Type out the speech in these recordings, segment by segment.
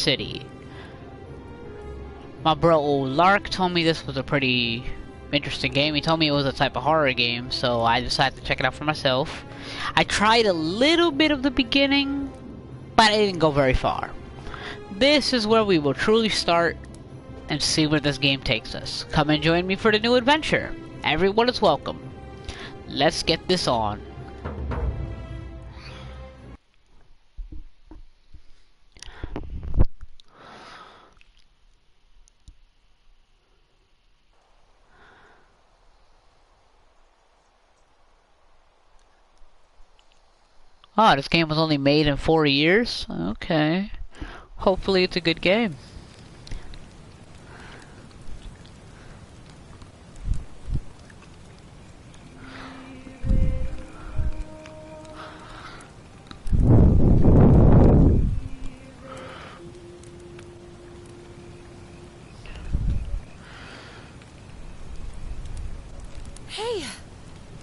city. My bro Lark told me this was a pretty interesting game. He told me it was a type of horror game, so I decided to check it out for myself. I tried a little bit of the beginning, but I didn't go very far. This is where we will truly start and see where this game takes us. Come and join me for the new adventure. Everyone is welcome. Let's get this on. Oh, this game was only made in 4 years? Okay. Hopefully it's a good game. Hey,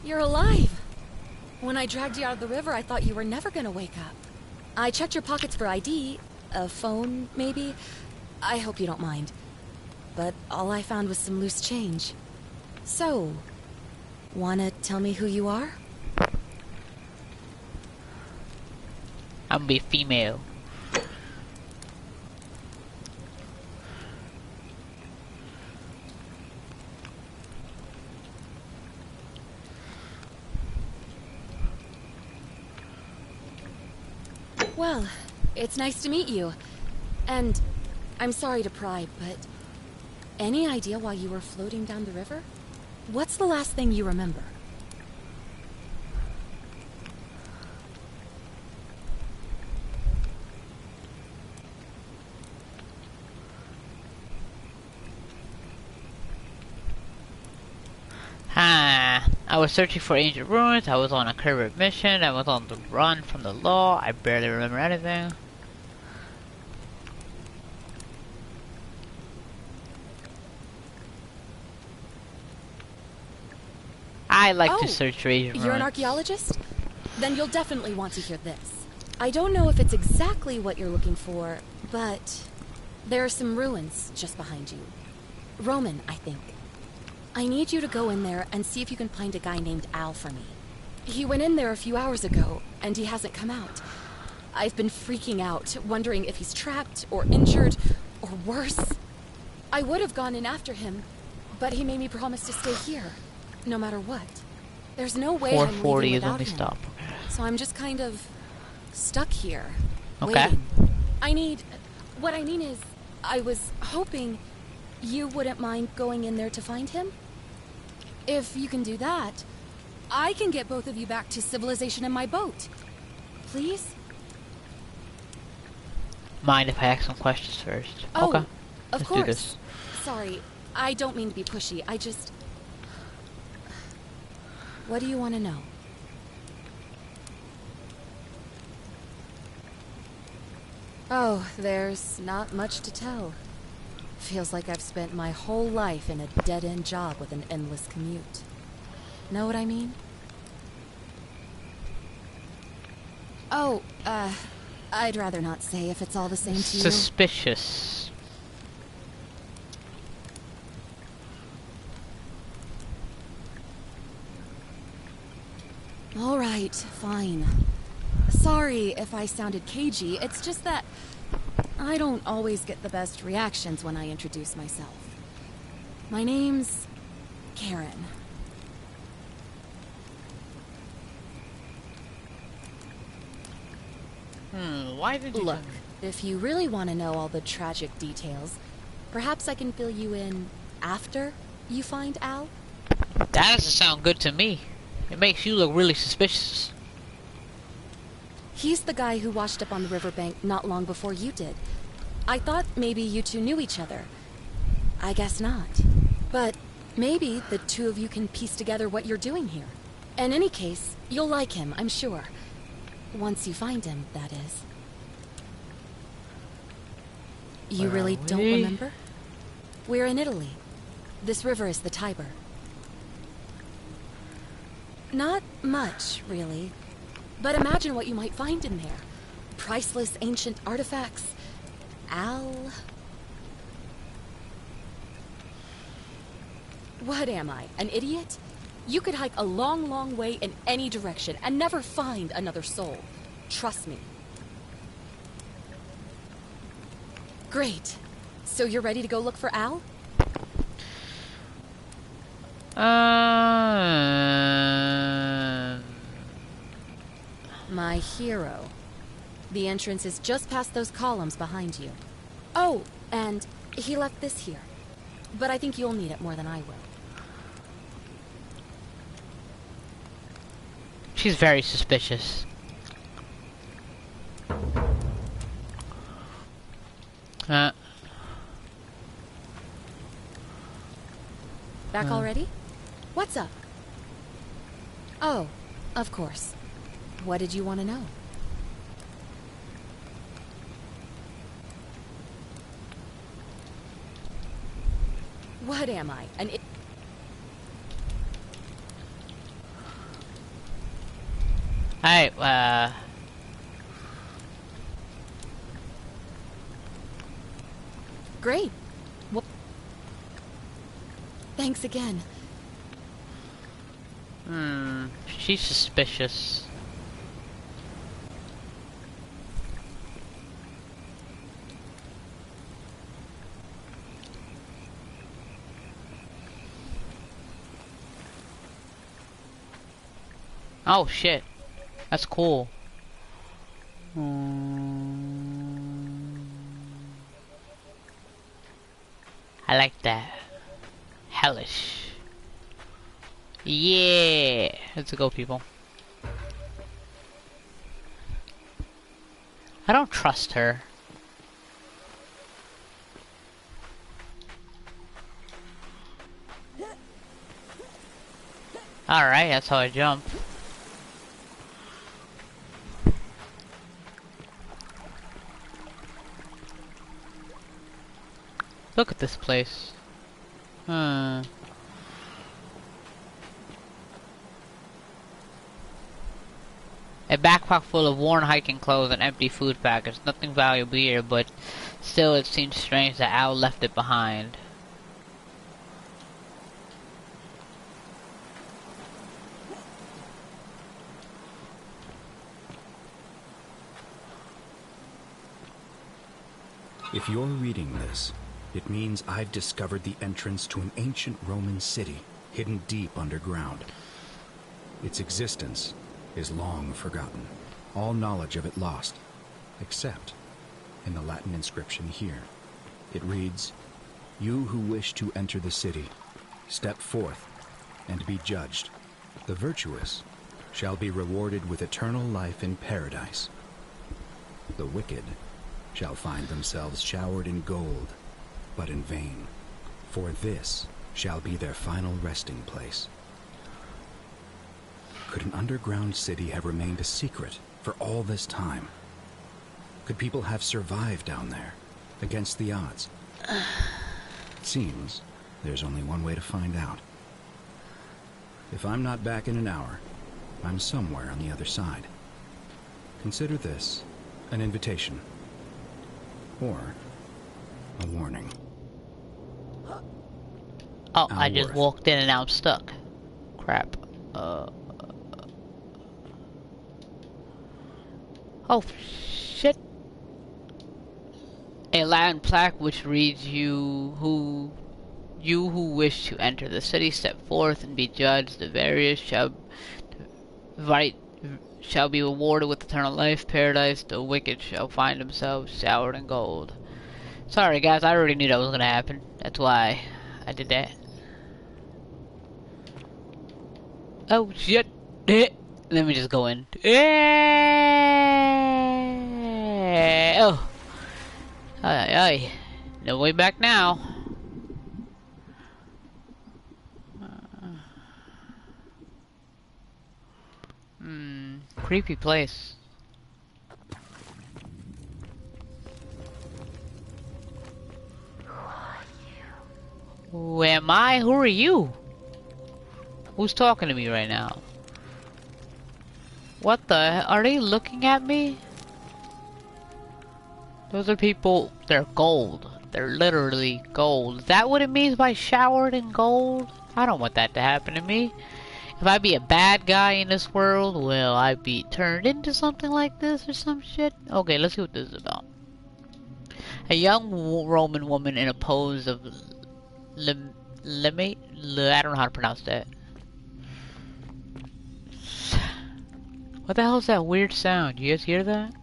you're alive. When I dragged you out of the river, I thought you were never gonna wake up. I checked your pockets for ID, a phone, maybe. I hope you don't mind. But all I found was some loose change. So, wanna tell me who you are? I'm gonna be female. Well, it's nice to meet you. And I'm sorry to pry, but any idea why you were floating down the river? What's the last thing you remember? I was searching for ancient ruins, I was on a covert mission, I was on the run from the law, I barely remember anything. I like to search for ancient ruins. You're an archaeologist? Then you'll definitely want to hear this. I don't know if it's exactly what you're looking for, but there are some ruins just behind you. Roman, I think. I need you to go in there and see if you can find a guy named Al for me. He went in there a few hours ago, and he hasn't come out. I've been freaking out, wondering if he's trapped, or injured, or worse. I would have gone in after him, but he made me promise to stay here, no matter what. There's no way I'm leaving 440 is without only him. stop. So I'm just kind of stuck here, Okay. waiting. What I mean is, I was hoping you wouldn't mind going in there to find him? If you can do that, I can get both of you back to civilization in my boat. Please? Mind if I ask some questions first? Oh, okay. of Let's course. do this. Sorry, I don't mean to be pushy. I just... What do you want to know? Oh, there's not much to tell. Feels like I've spent my whole life in a dead-end job with an endless commute. Know what I mean? Oh, I'd rather not say if it's all the same to you. Suspicious. All right, fine. Sorry if I sounded cagey, it's just that I don't always get the best reactions when I introduce myself. My name's Karen. Why did you Look, if you really want to know all the tragic details, perhaps I can fill you in after you find Al? That doesn't sound good to me. It makes you look really suspicious. He's the guy who washed up on the riverbank not long before you did. I thought maybe you two knew each other. I guess not. But maybe the two of you can piece together what you're doing here. In any case, you'll like him, I'm sure. Once you find him, that is. You really don't remember? We're in Italy. This river is the Tiber. Not much, really. But imagine what you might find in there. Priceless ancient artifacts. Al... What am I, an idiot? You could hike a long, long way in any direction and never find another soul. Trust me. Great. So you're ready to go look for Al? My hero. The entrance is just past those columns behind you. Oh, and he left this here. But I think you'll need it more than I will. She's very suspicious. Back already? What's up? Oh, of course. What did you want to know? What am I? An Alright, Great. Well, thanks again. She's suspicious. Oh shit. That's cool. I like that. Hellish. Yeah. Let's go, people. I don't trust her. Alright, that's how I jump. Look at this place. A backpack full of worn hiking clothes and empty food packets. Nothing valuable here, but still it seems strange that Al left it behind. If you're reading this, it means I've discovered the entrance to an ancient Roman city hidden deep underground. Its existence is long forgotten, all knowledge of it lost, except in the Latin inscription here. It reads, "You who wish to enter the city, step forth and be judged. The virtuous shall be rewarded with eternal life in paradise. The wicked shall find themselves showered in gold, but in vain, for this shall be their final resting place." Could an underground city have remained a secret for all this time? Could people have survived down there, against the odds? It seems there's only one way to find out. If I'm not back in an hour, I'm somewhere on the other side. Consider this an invitation. Or a warning. Oh, I just walked in and now I'm stuck. Crap. Oh, shit. A Latin plaque which reads, you who wish to enter the city, step forth and be judged. The various shall be rewarded with eternal life, paradise. The wicked shall find themselves showered in gold. Sorry guys, I already knew that was gonna happen. That's why I did that. Oh shit. Let me just go in. Oh. Ay. No way back now. Creepy place. Who am I? Who are you? Who's talking to me right now? What the? Are they looking at me? Those are people, they're gold. They're literally gold. Is that what it means by showered in gold? I don't want that to happen to me. If I be a bad guy in this world, will I be turned into something like this or some shit? Okay, let's see what this is about. A young Roman woman in a pose of I don't know how to pronounce that. What the hell is that weird sound? You guys hear that?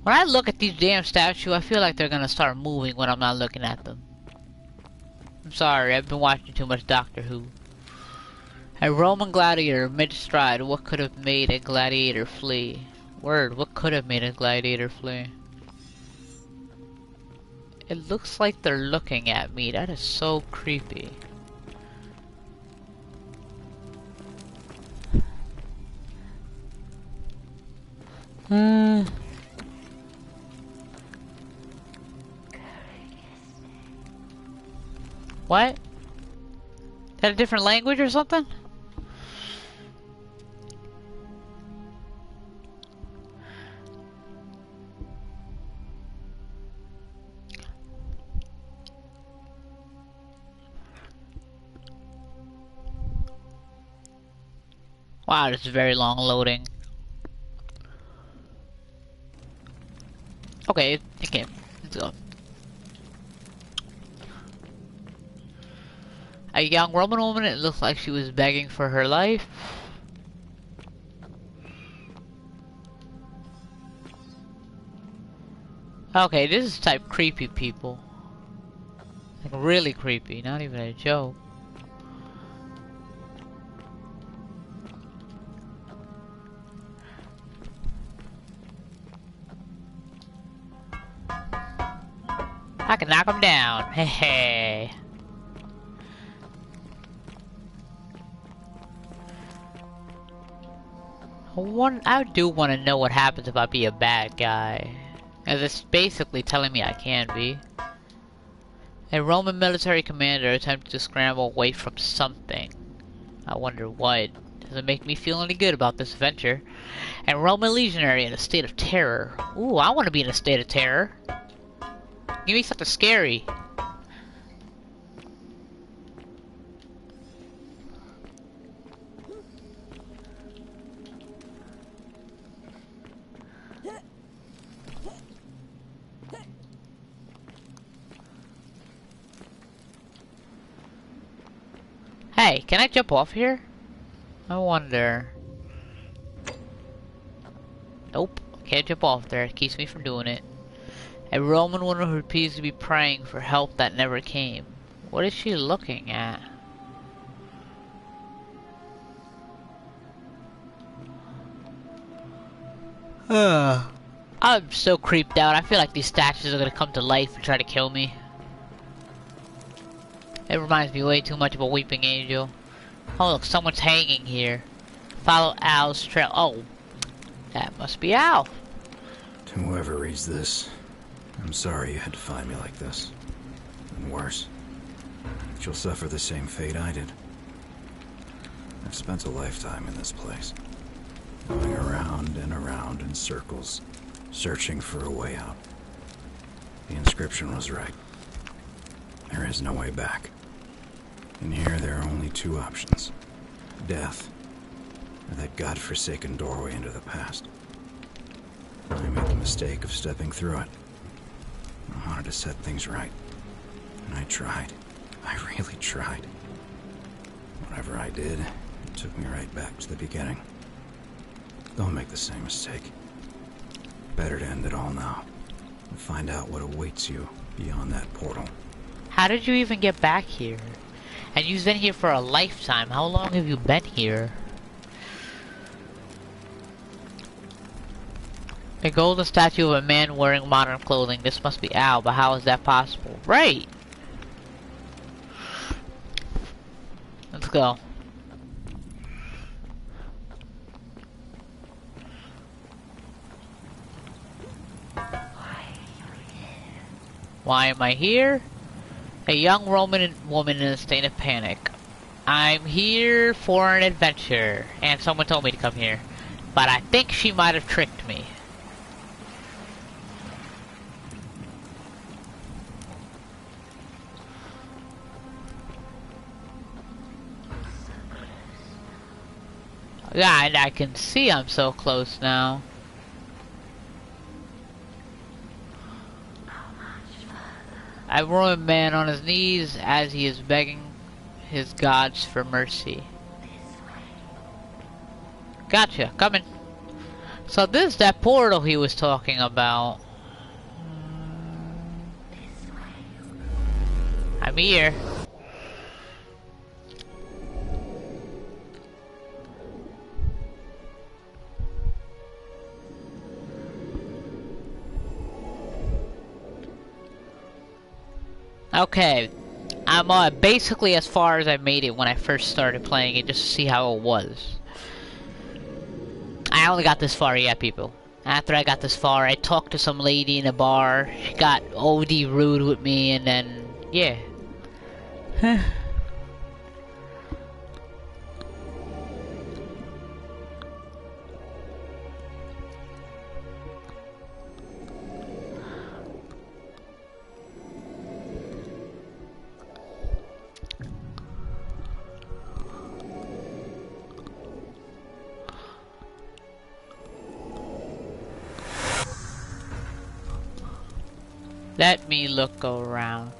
When I look at these damn statues, I feel like they're gonna start moving when I'm not looking at them. I'm sorry, I've been watching too much Doctor Who. A Roman gladiator mid-stride. What could have made a gladiator flee? Word, what could have made a gladiator flee? It looks like they're looking at me. That is so creepy. What? Is that a different language or something? Wow, this is very long loading. Okay, let's go. A young Roman woman, it looks like she was begging for her life. Okay, this is type creepy people. Like really creepy, not even a joke. I can knock him down. Hey, hey. I do want to know what happens if I be a bad guy. As it's basically telling me I can be. A Roman military commander attempted to scramble away from something. I wonder what. Doesn't make me feel any good about this adventure. A Roman legionary in a state of terror. Ooh, I want to be in a state of terror. Give me something scary. Hey, can I jump off here? I wonder. Nope, can't jump off there. It keeps me from doing it. A Roman woman who appears to be praying for help that never came. What is she looking at? I'm so creeped out. I feel like these statues are gonna come to life and try to kill me. It reminds me way too much of a weeping angel. Oh look, someone's hanging here. Follow Al's trail. Oh, that must be Al. To whoever reads this, I'm sorry you had to find me like this. And worse, you'll suffer the same fate I did. I've spent a lifetime in this place, going around and around in circles, searching for a way out. The inscription was right. There is no way back. In here, there are only two options. Death, or that godforsaken doorway into the past. I made the mistake of stepping through it. I wanted to set things right. And I tried. I really tried. Whatever I did, it took me right back to the beginning. Don't make the same mistake. Better to end it all now. And find out what awaits you beyond that portal. How did you even get back here? And you've been here for a lifetime. How long have you been here? A golden statue of a man wearing modern clothing. This must be Al, but how is that possible? Right! Let's go. Why am I here? A young Roman woman in a state of panic. I'm here for an adventure. And someone told me to come here. But I think she might have tricked me. Yeah, and I can see I'm so close now. A Roman man on his knees as he is begging his gods for mercy. Gotcha, coming. So this is that portal he was talking about. I'm here. Okay, I'm basically as far as I made it when I first started playing it, just to see how it was. I only got this far yet, people. After I got this far, I talked to some lady in a bar. She got OD rude with me, and then, yeah. Let me look around.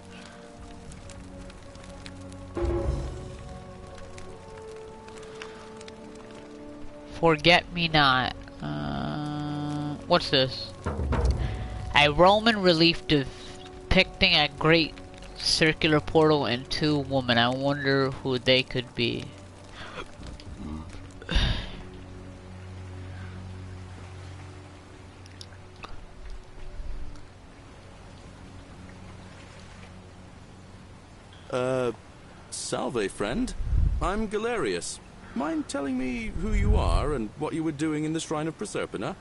Forget me not. What's this? A Roman relief depicting a great circular portal and two women. I wonder who they could be. Salve, friend. I'm Galerius. Mind telling me who you are and what you were doing in the Shrine of Proserpina?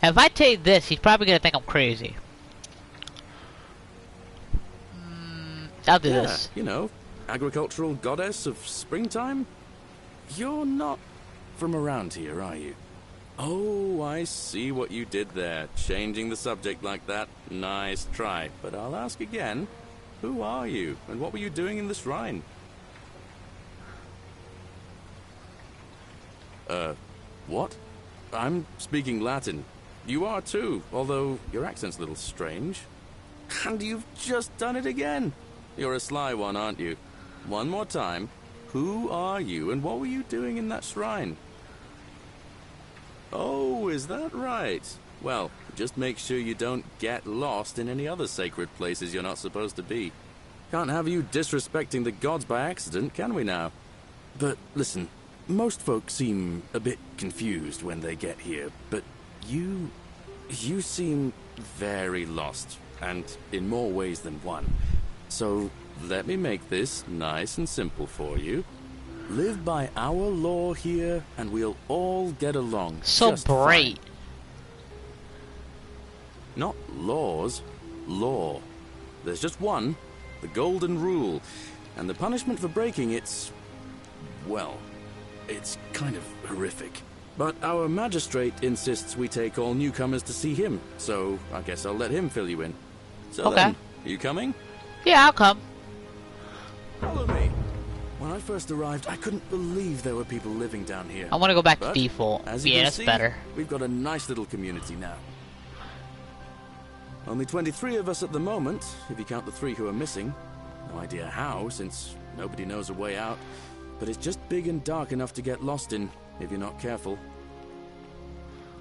If I take this, he's probably gonna think I'm crazy. I'll do this. You know, agricultural goddess of springtime? You're not from around here, are you? Oh, I see what you did there. Changing the subject like that. Nice try. But I'll ask again. Who are you? And what were you doing in the shrine? What? I'm speaking Latin. You are too, although your accent's a little strange. And you've just done it again. You're a sly one, aren't you? One more time. Who are you and what were you doing in that shrine? Oh, is that right? Well, just make sure you don't get lost in any other sacred places you're not supposed to be. Can't have you disrespecting the gods by accident, can we now? But listen, most folks seem a bit confused when they get here, but you seem very lost, and in more ways than one. So let me make this nice and simple for you. Live by our law here, and we'll all get along. So bright. Not laws, law. There's just one, the golden rule, and the punishment for breaking it's, well, it's kind of horrific. But our magistrate insists we take all newcomers to see him, so I guess I'll let him fill you in. So okay. Then, are you coming? Yeah, I'll come. Follow me. When I first arrived, I couldn't believe there were people living down here. I want to go back But, to default. as you Yeah, can that's see, better. We've got a nice little community now. Only 23 of us at the moment, if you count the 3 who are missing. No idea how, since nobody knows a way out. But it's just big and dark enough to get lost in, if you're not careful.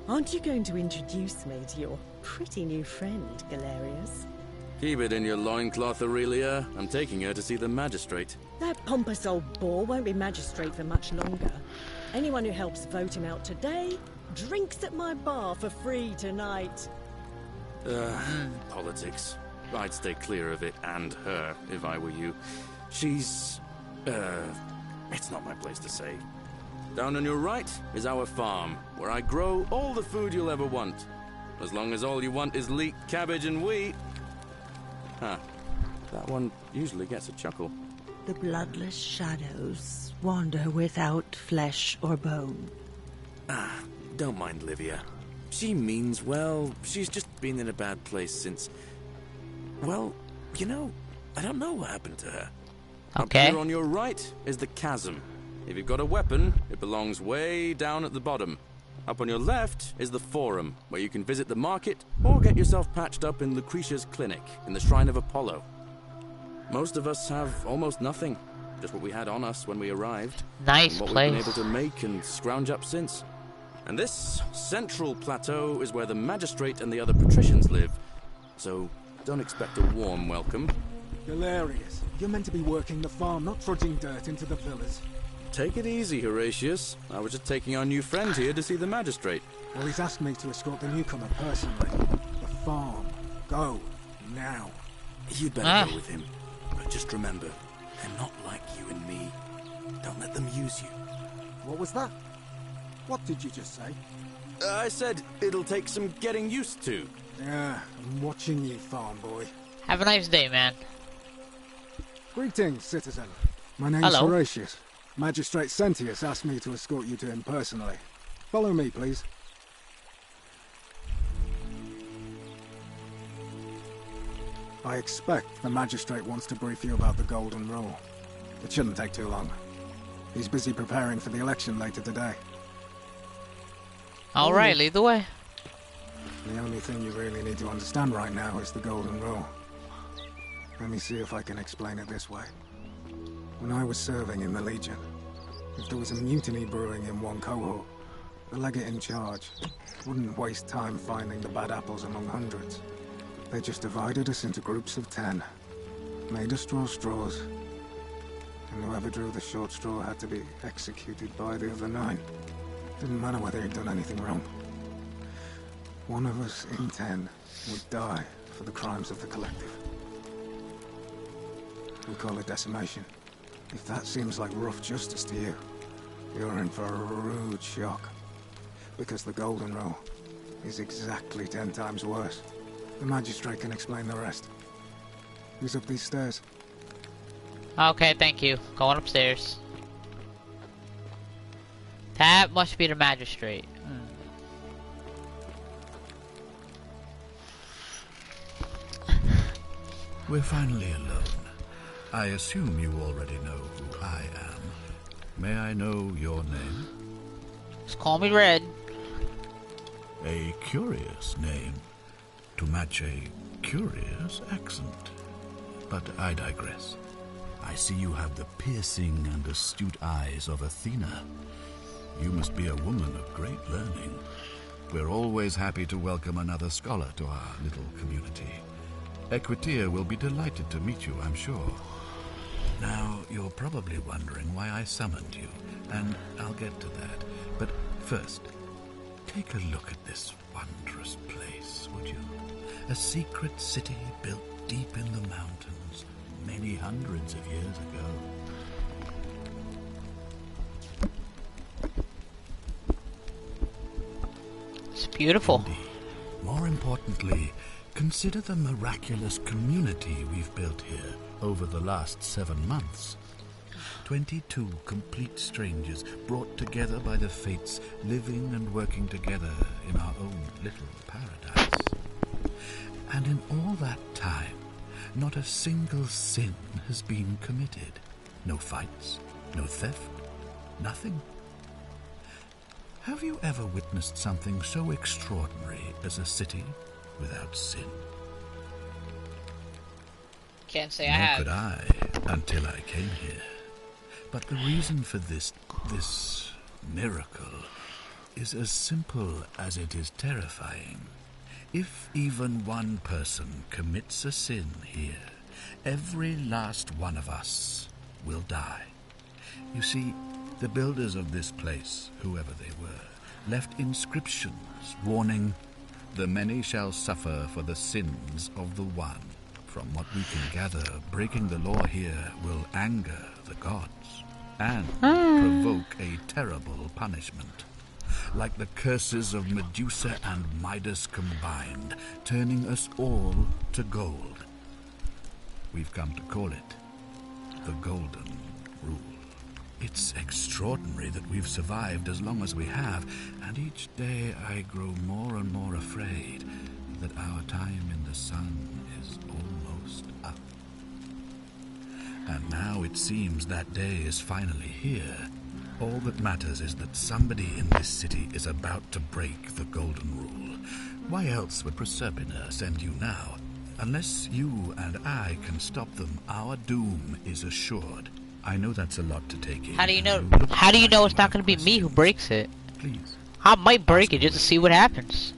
Aren't you going to introduce me to your pretty new friend, Galerius? Keep it in your loincloth, Aurelia. I'm taking her to see the magistrate. That pompous old bore won't be magistrate for much longer. Anyone who helps vote him out today drinks at my bar for free tonight. Politics. I'd stay clear of it and her if I were you. She's... it's not my place to say. Down on your right is our farm, where I grow all the food you'll ever want. As long as all you want is leek, cabbage, and wheat. Huh. That one usually gets a chuckle. The bloodless shadows wander without flesh or bone. Ah, don't mind Livia. She means well. She's just been in a bad place since... Well, you know, I don't know what happened to her. Okay. Up here on your right is the chasm. If you've got a weapon, it belongs way down at the bottom. Up on your left is the forum, where you can visit the market or get yourself patched up in Lucretia's clinic in the Shrine of Apollo. Most of us have almost nothing, just what we had on us when we arrived. Nice and what place. we've been able to make and scrounge up since. And this central plateau is where the magistrate and the other patricians live. So don't expect a warm welcome. Hilarious. You're meant to be working the farm, not trudging dirt into the villas. Take it easy, Horatius. I was just taking our new friend here to see the magistrate. Well, he's asked me to escort the newcomer personally. The farm. Go. Now. You'd better go with him. But just remember, they're not like you and me. Don't let them use you. What was that? What did you just say? I said it'll take some getting used to. Yeah, I'm watching you, farm boy. Have a nice day, man. Greetings, citizen. My name's Hello. Horatius. Magistrate Sentius asked me to escort you to him personally. Follow me, please. I expect the magistrate wants to brief you about the Golden Rule. It shouldn't take too long. He's busy preparing for the election later today. Alright, lead the way. The only thing you really need to understand right now is the Golden Rule. Let me see if I can explain it this way. When I was serving in the Legion, if there was a mutiny brewing in one cohort, the legate in charge wouldn't waste time finding the bad apples among hundreds. They just divided us into groups of 10, made us draw straws, and whoever drew the short straw had to be executed by the other 9. Didn't matter whether he'd done anything wrong. One of us in 10 would die for the crimes of the collective. We call it decimation. If that seems like rough justice to you, you're in for a rude shock. Because the Golden Rule is exactly 10 times worse. The magistrate can explain the rest. Who's up these stairs? Okay, thank you. Going upstairs. That must be the magistrate. We're finally alone. I assume you already know who I am. May I know your name? Just call me Red. A curious name, to match a curious accent. But I digress. I see you have the piercing and astute eyes of Athena. You must be a woman of great learning. We're always happy to welcome another scholar to our little community. Equitia will be delighted to meet you, I'm sure. Now, you're probably wondering why I summoned you, and I'll get to that. But first, take a look at this wondrous place, would you? A secret city built deep in the mountains, many hundreds of years ago. It's beautiful. Indeed. More importantly, consider the miraculous community we've built here over the last 7 months. 22 complete strangers brought together by the fates, living and working together in our own little paradise. And in all that time, not a single sin has been committed. No fights, no theft, nothing. Have you ever witnessed something so extraordinary as a city without sin? Can't say I Nor have. could I, until I came here. But the reason for this miracle is as simple as it is terrifying. If even one person commits a sin here, every last one of us will die. You see, the builders of this place, whoever they were, left inscriptions warning, "The many shall suffer for the sins of the one. From what we can gather, breaking the law here will anger the gods and provoke a terrible punishment. Like the curses of Medusa and Midas combined, turning us all to gold. We've come to call it the Golden Rule. It's extraordinary that we've survived as long as we have, and each day I grow more and more afraid that our time in the sun is almost up. And now it seems that day is finally here. All that matters is that somebody in this city is about to break the Golden Rule. Why else would Proserpina send you now? Unless you and I can stop them, our doom is assured. I know that's a lot to take in. How do you know? How do you know it's not going to be me who breaks it? Please. I might break it just to see what happens.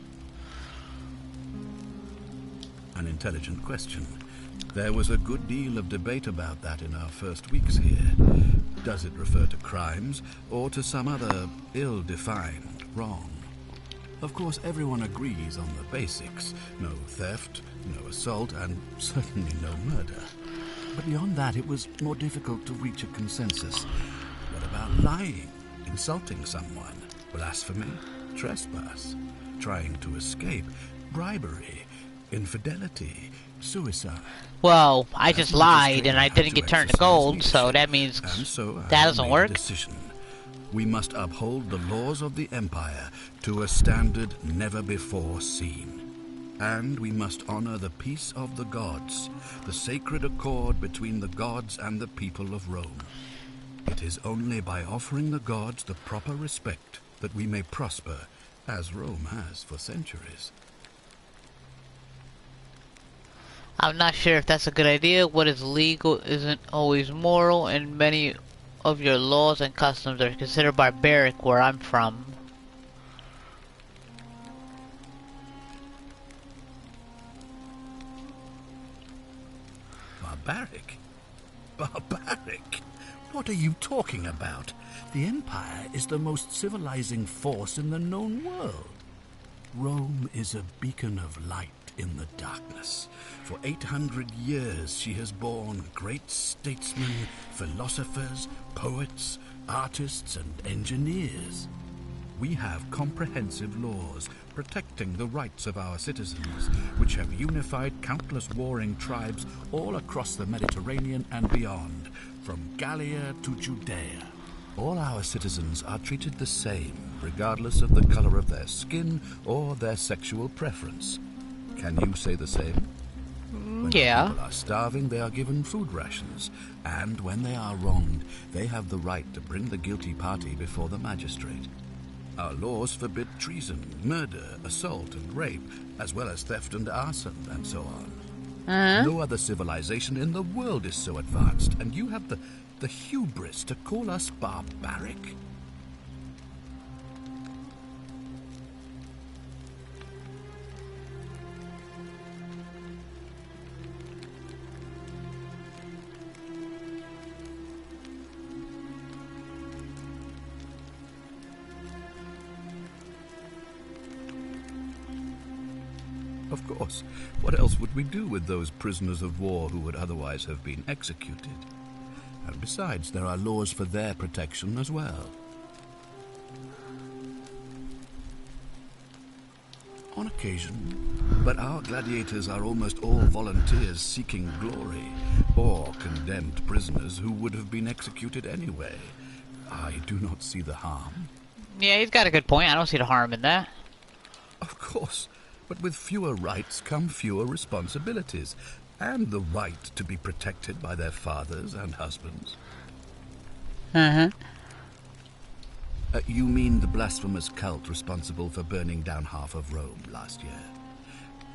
An intelligent question. There was a good deal of debate about that in our first weeks here. Does it refer to crimes or to some other ill-defined wrong? Of course, everyone agrees on the basics. No theft, no assault, and certainly no murder. But beyond that, it was more difficult to reach a consensus. What about lying, insulting someone, blasphemy, trespass, trying to escape, bribery, infidelity, suicide? Well, I just lied and I didn't get turned to gold, so that means that doesn't work. We must uphold the laws of the Empire to a standard never before seen. And we must honor the peace of the gods, the sacred accord between the gods and the people of Rome. It is only by offering the gods the proper respect that we may prosper, as Rome has for centuries. I'm not sure if that's a good idea. What is legal isn't always moral, and many of your laws and customs are considered barbaric where I'm from. Barbaric? Barbaric? What are you talking about? The Empire is the most civilizing force in the known world. Rome is a beacon of light in the darkness. For 800 years she has borne great statesmen, philosophers, poets, artists, and engineers. We have comprehensive laws protecting the rights of our citizens, which have unified countless warring tribes all across the Mediterranean and beyond, from Gallia to Judea. All our citizens are treated the same, regardless of the color of their skin or their sexual preference. Can you say the same? When people are starving, they are given food rations, and when they are wronged, they have the right to bring the guilty party before the magistrate. Our laws forbid treason, murder, assault, and rape, as well as theft and arson, and so on. No other civilization in the world is so advanced, and you have the hubris to call us barbaric? Of course. What else would we do with those prisoners of war who would otherwise have been executed? And besides, there are laws for their protection as well. On occasion. But our gladiators are almost all volunteers seeking glory, or condemned prisoners who would have been executed anyway. I do not see the harm. Yeah, he's got a good point. I don't see the harm in that. Of course. But with fewer rights come fewer responsibilities, and the right to be protected by their fathers and husbands. You mean the blasphemous cult responsible for burning down half of Rome last year?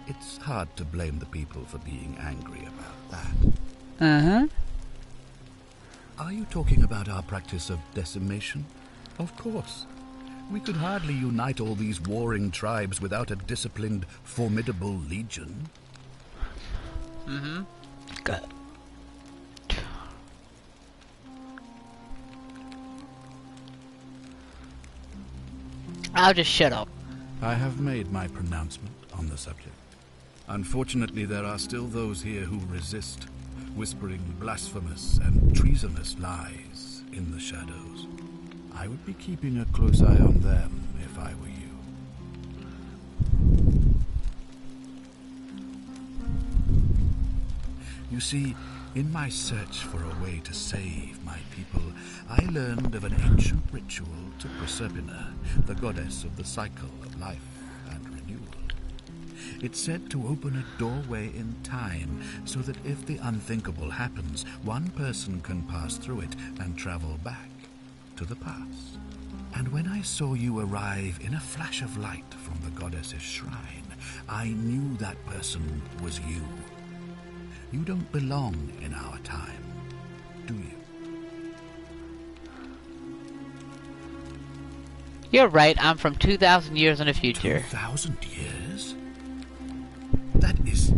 It's hard to blame the people for being angry about that. Are you talking about our practice of decimation? Of course. We could hardly unite all these warring tribes without a disciplined, formidable legion. Good. I'll just shut up. I have made my pronouncement on the subject. Unfortunately, there are still those here who resist, whispering blasphemous and treasonous lies in the shadows. I would be keeping a close eye on them if I were you. You see, in my search for a way to save my people, I learned of an ancient ritual to Proserpina, the goddess of the cycle of life and renewal. It's said to open a doorway in time, so that if the unthinkable happens, one person can pass through it and travel back to the past. And when I saw you arrive in a flash of light from the goddess's shrine, I knew that person was you. You don't belong in our time, do you? You're right, I'm from 2,000 years in the future. 2,000 years? That is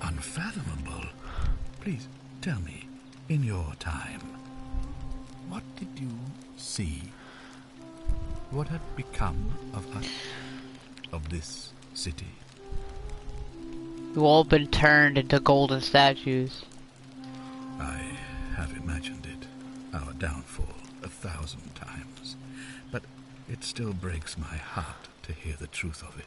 unfathomable. Please, tell me, in your time, what did you see? What had become of us? Of this city? We've all been turned into golden statues. I have imagined it, our downfall, 1,000 times. But it still breaks my heart to hear the truth of it.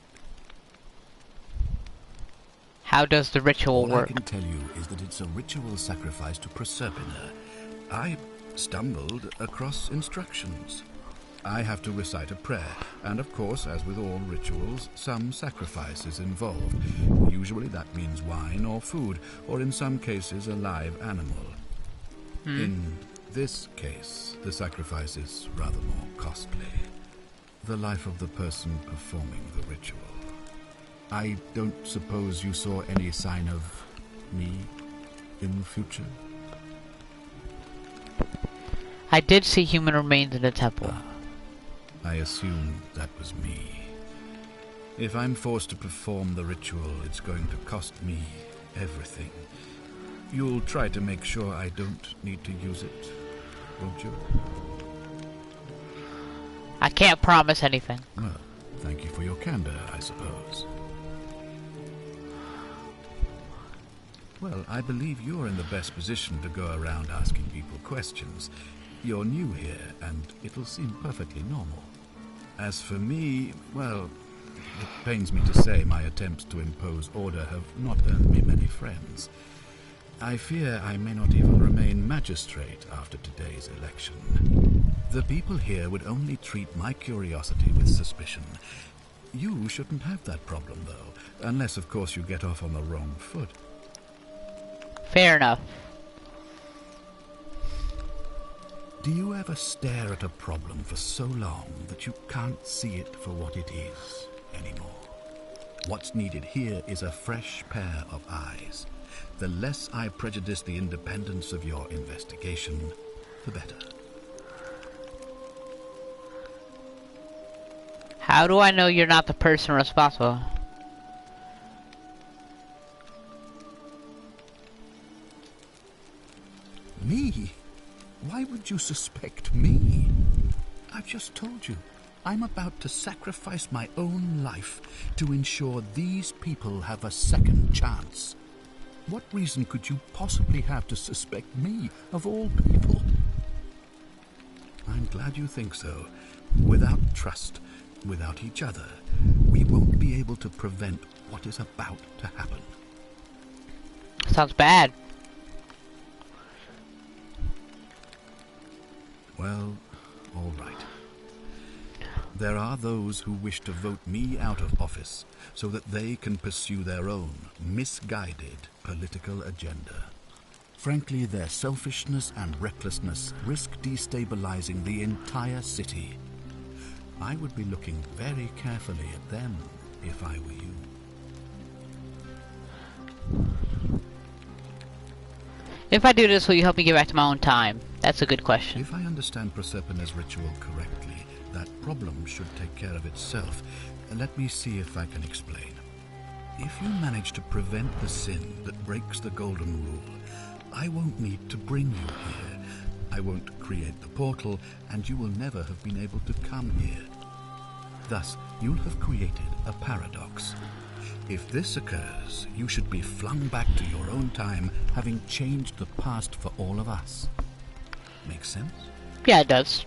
How does the ritual work? All I can tell you is that it's a ritual sacrifice to Proserpina. I stumbled across instructions. I have to recite a prayer, and of course, as with all rituals, some sacrifice is involved. Usually that means wine or food, or in some cases a live animal. In this case, the sacrifice is rather more costly. The life of the person performing the ritual. I don't suppose you saw any sign of me in the future? I did see human remains in the temple. I assumed that was me. If I'm forced to perform the ritual, it's going to cost me everything. You'll try to make sure I don't need to use it, won't you? I can't promise anything. Well, thank you for your candor, I suppose. Well, I believe you're in the best position to go around asking people questions. You're new here, and it'll seem perfectly normal. As for me, well, it pains me to say my attempts to impose order have not earned me many friends. I fear I may not even remain magistrate after today's election. The people here would only treat my curiosity with suspicion. You shouldn't have that problem, though, unless, of course, you get off on the wrong foot. Fair enough. Do you ever stare at a problem for so long that you can't see it for what it is anymore? What's needed here is a fresh pair of eyes. The less I prejudice the independence of your investigation, the better. How do I know you're not the person responsible? Me? Why would you suspect me? I've just told you. I'm about to sacrifice my own life to ensure these people have a second chance. What reason could you possibly have to suspect me, of all people? I'm glad you think so. Without trust, without each other, we won't be able to prevent what is about to happen. Sounds bad. Well, all right. There are those who wish to vote me out of office so that they can pursue their own misguided political agenda. Frankly, their selfishness and recklessness risk destabilizing the entire city. I would be looking very carefully at them if I were you. If I do this, will you help me get back to my own time? That's a good question. If I understand Proserpina's ritual correctly, that problem should take care of itself. Let me see if I can explain. If you manage to prevent the sin that breaks the Golden Rule, I won't need to bring you here. I won't create the portal, and you will never have been able to come here. Thus, you'll have created a paradox. If this occurs, you should be flung back to your own time, having changed the past for all of us. Make sense? Yeah, it does.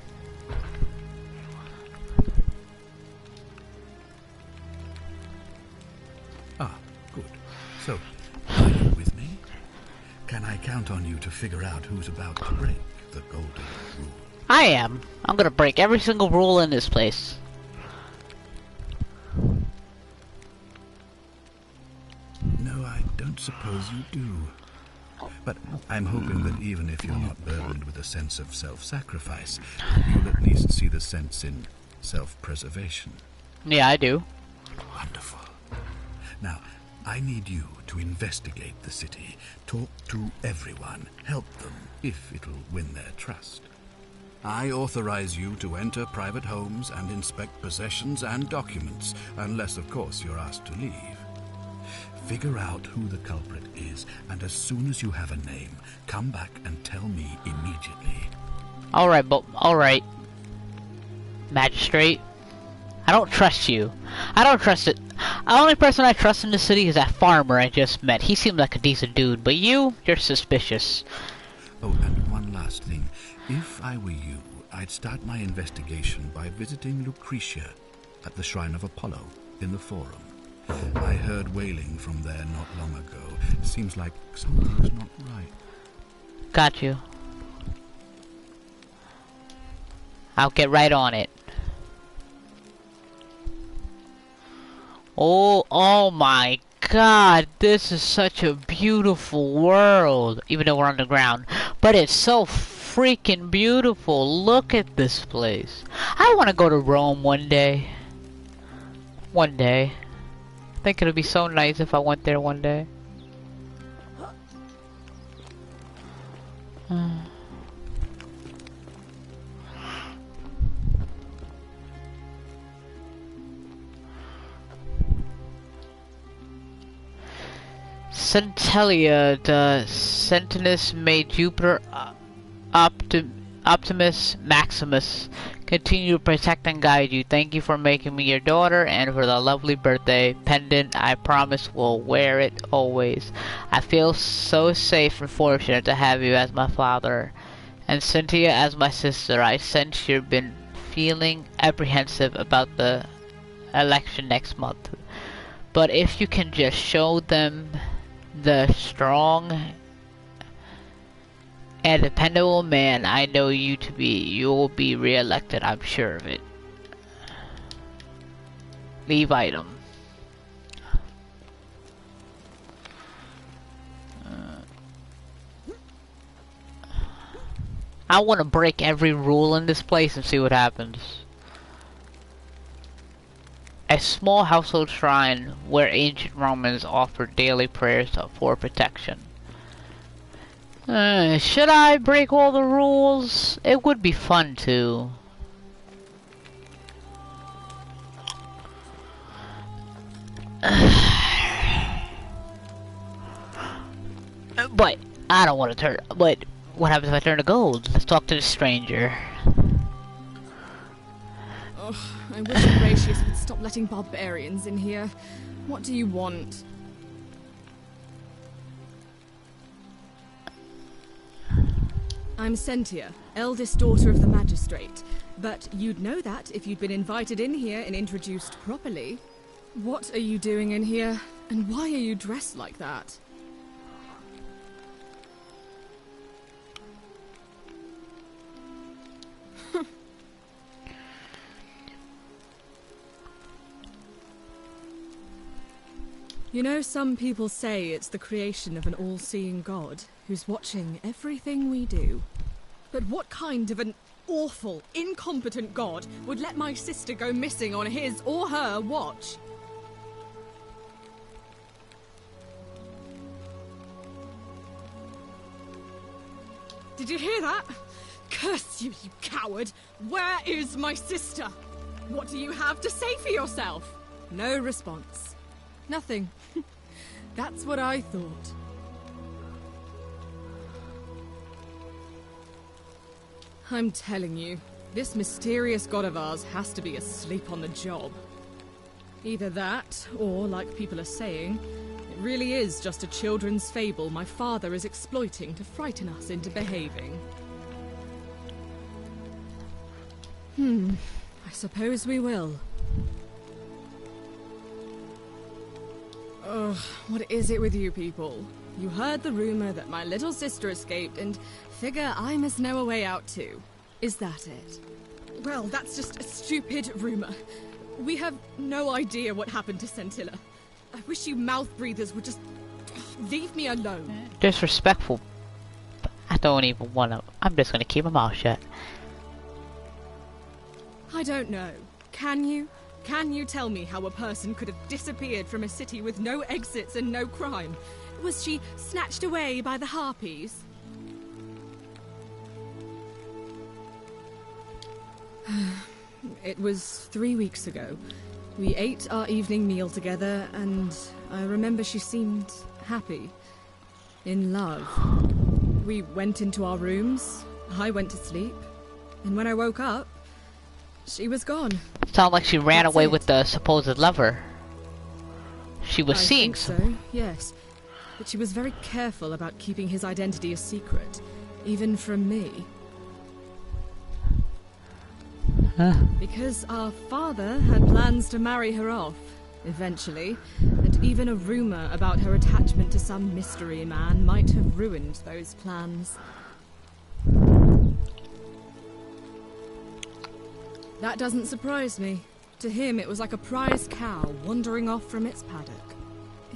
Ah, good. So, are you with me? Can I count on you to figure out who's about to break the golden rule? I am. I'm gonna break every single rule in this place. No, I don't suppose you do. But I'm hoping that even if you're not burdened with a sense of self-sacrifice, you'll at least see the sense in self-preservation. Yeah, I do. Wonderful. Now, I need you to investigate the city, talk to everyone, help them, if it'll win their trust. I authorize you to enter private homes and inspect possessions and documents, unless, of course, you're asked to leave. Figure out who the culprit is, and as soon as you have a name, come back and tell me immediately. Alright. Magistrate. I don't trust you. I don't trust it. The only person I trust in the city is that farmer I just met. He seemed like a decent dude, but you're suspicious. Oh, and one last thing. If I were you, I'd start my investigation by visiting Lucretia at the Shrine of Apollo in the Forum. I heard wailing from there not long ago. Seems like something's not right. Got you. I'll get right on it. Oh my god, this is such a beautiful world. Even though we're underground. But it's so freaking beautiful. Look at this place. I want to go to Rome one day. One day. I think it would be so nice if I went there one day. Centellia, the Sentinus made Jupiter Optimus Maximus continue to protect and guide you. Thank you for making me your daughter and for the lovely birthday pendant. I promise we'll wear it always. I feel so safe and fortunate to have you as my father and Cynthia as my sister. I sense you've been feeling apprehensive about the election next month. But if you can just show them the strong and dependable man I know you to be, you will be re-elected, I'm sure of it. Leave item. I want to break every rule in this place and see what happens. A small household shrine where ancient Romans offered daily prayers for protection. Should I break all the rules? It would be fun to. But I don't want to turn. But what happens if I turn to gold? Let's talk to the stranger. Ugh, I wish Horatius would stop letting barbarians in here. What do you want? I'm Cynthia, eldest daughter of the magistrate. But you'd know that if you'd been invited in here and introduced properly. What are you doing in here? And why are you dressed like that? You know, some people say it's the creation of an all-seeing God who's watching everything we do. But what kind of an awful, incompetent God would let my sister go missing on his or her watch? Did you hear that? Curse you, you coward! Where is my sister? What do you have to say for yourself? No response. Nothing. That's what I thought. I'm telling you, this mysterious god of ours has to be asleep on the job. Either that, or, like people are saying, it really is just a children's fable my father is exploiting to frighten us into behaving. I suppose we will. Ugh, what is it with you people? You heard the rumor that my little sister escaped and figure I must know a way out too. Is that it? Well, that's just a stupid rumor. We have no idea what happened to Scintilla. I wish you mouth breathers would just leave me alone. Disrespectful. I don't even want to. I'm just going to keep my mouth shut. I don't know. Can you? Can you tell me how a person could have disappeared from a city with no exits and no crime? Was she snatched away by the harpies? It was 3 weeks ago. We ate our evening meal together, and I remember she seemed happy. In love. We went into our rooms, I went to sleep, and when I woke up, she was gone. Sounds like she ran That's away it. with the supposed lover. She was I seeing think some. so, yes. But she was very careful about keeping his identity a secret, even from me. Because our father had plans to marry her off, eventually, and even a rumor about her attachment to some mystery man might have ruined those plans. That doesn't surprise me. To him, it was like a prize cow wandering off from its paddock.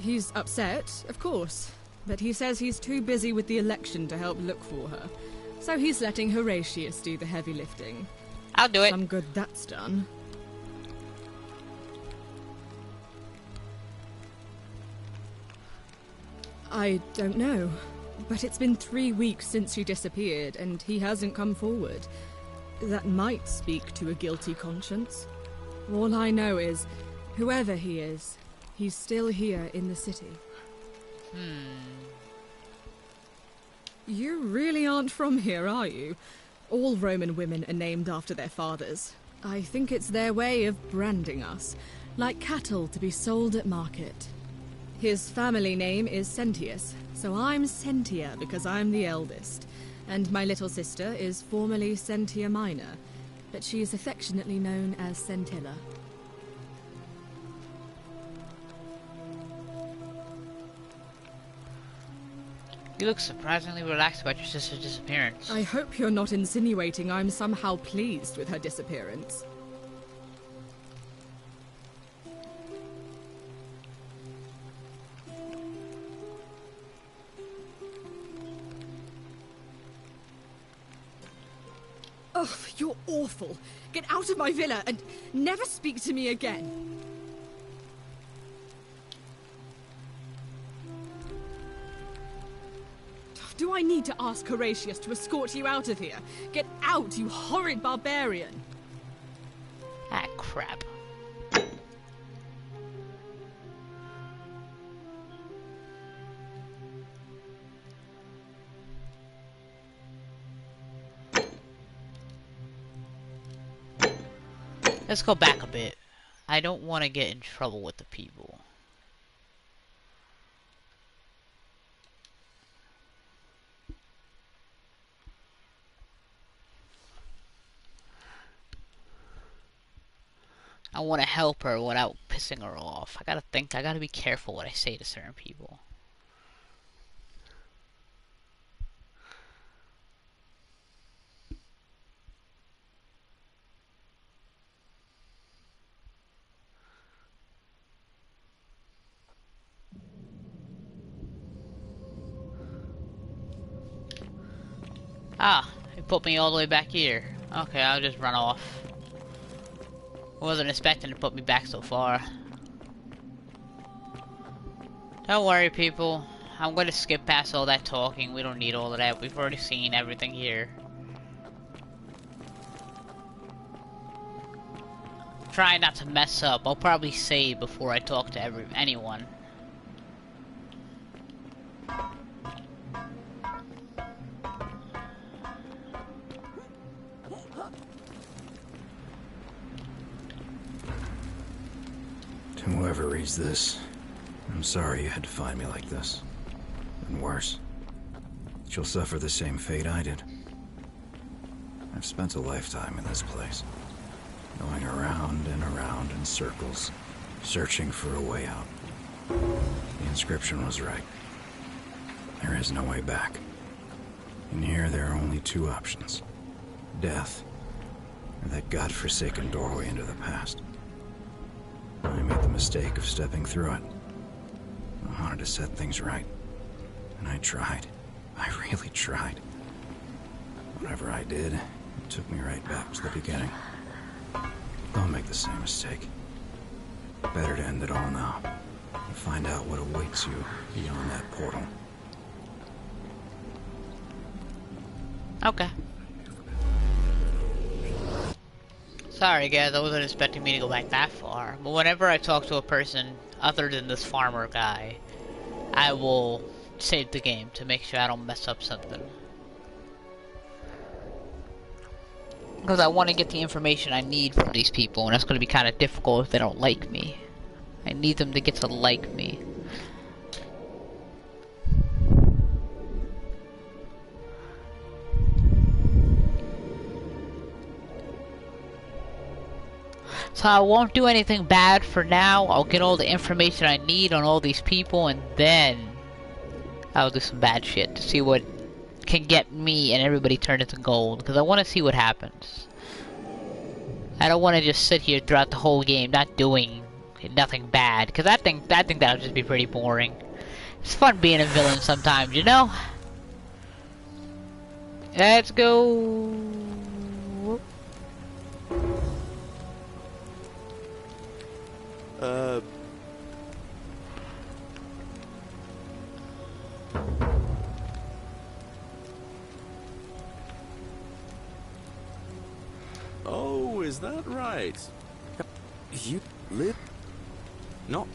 He's upset, of course, but he says he's too busy with the election to help look for her, so he's letting Horatius do the heavy lifting. I'll do it. Some good that's done. I don't know, but it's been 3 weeks since she disappeared, and he hasn't come forward. That might speak to a guilty conscience. All I know is, whoever he is, he's still here in the city. You really aren't from here, are you? All Roman women are named after their fathers. I think it's their way of branding us, like cattle to be sold at market. His family name is Sentius, so I'm Sentia because I'm the eldest. And my little sister is formerly Sentia Minor, but she is affectionately known as Scintilla. You look surprisingly relaxed about your sister's disappearance. I hope you're not insinuating I'm somehow pleased with her disappearance. Ugh, you're awful. Get out of my villa and never speak to me again. Do I need to ask Horatius to escort you out of here? Get out, you horrid barbarian! Ah, crap. Let's go back a bit. I don't want to get in trouble with the people. I want to help her without pissing her off. I gotta be careful what I say to certain people. Ah, he put me all the way back here. Okay, I'll just run off. I wasn't expecting to put me back so far. Don't worry, people. I'm gonna skip past all that talking. We don't need all of that. We've already seen everything here. Try not to mess up. I'll probably save before I talk to anyone. Whoever reads this, I'm sorry you had to find me like this. And worse, she'll suffer the same fate I did. I've spent a lifetime in this place, going around and around in circles, searching for a way out. The inscription was right. There is no way back. In here, there are only two options. Death, or that godforsaken doorway into the past. I made the mistake of stepping through it. I wanted to set things right. And I tried. I really tried. Whatever I did, it took me right back to the beginning. Don't make the same mistake. Better to end it all now. And find out what awaits you beyond that portal. Okay. Sorry guys, I wasn't expecting me to go back that far. But whenever I talk to a person other than this farmer guy, I will save the game to make sure I don't mess up something. Because I want to get the information I need from these people, and that's going to be kind of difficult if they don't like me. I need them to get to like me. So I won't do anything bad for now. I'll get all the information I need on all these people, and then I'll do some bad shit to see what can get me and everybody turned into gold. Because I want to see what happens. I don't want to just sit here throughout the whole game not doing nothing bad. Because I think that'll just be pretty boring. It's fun being a villain sometimes, you know? Let's go. Oh, is that right? You live? No.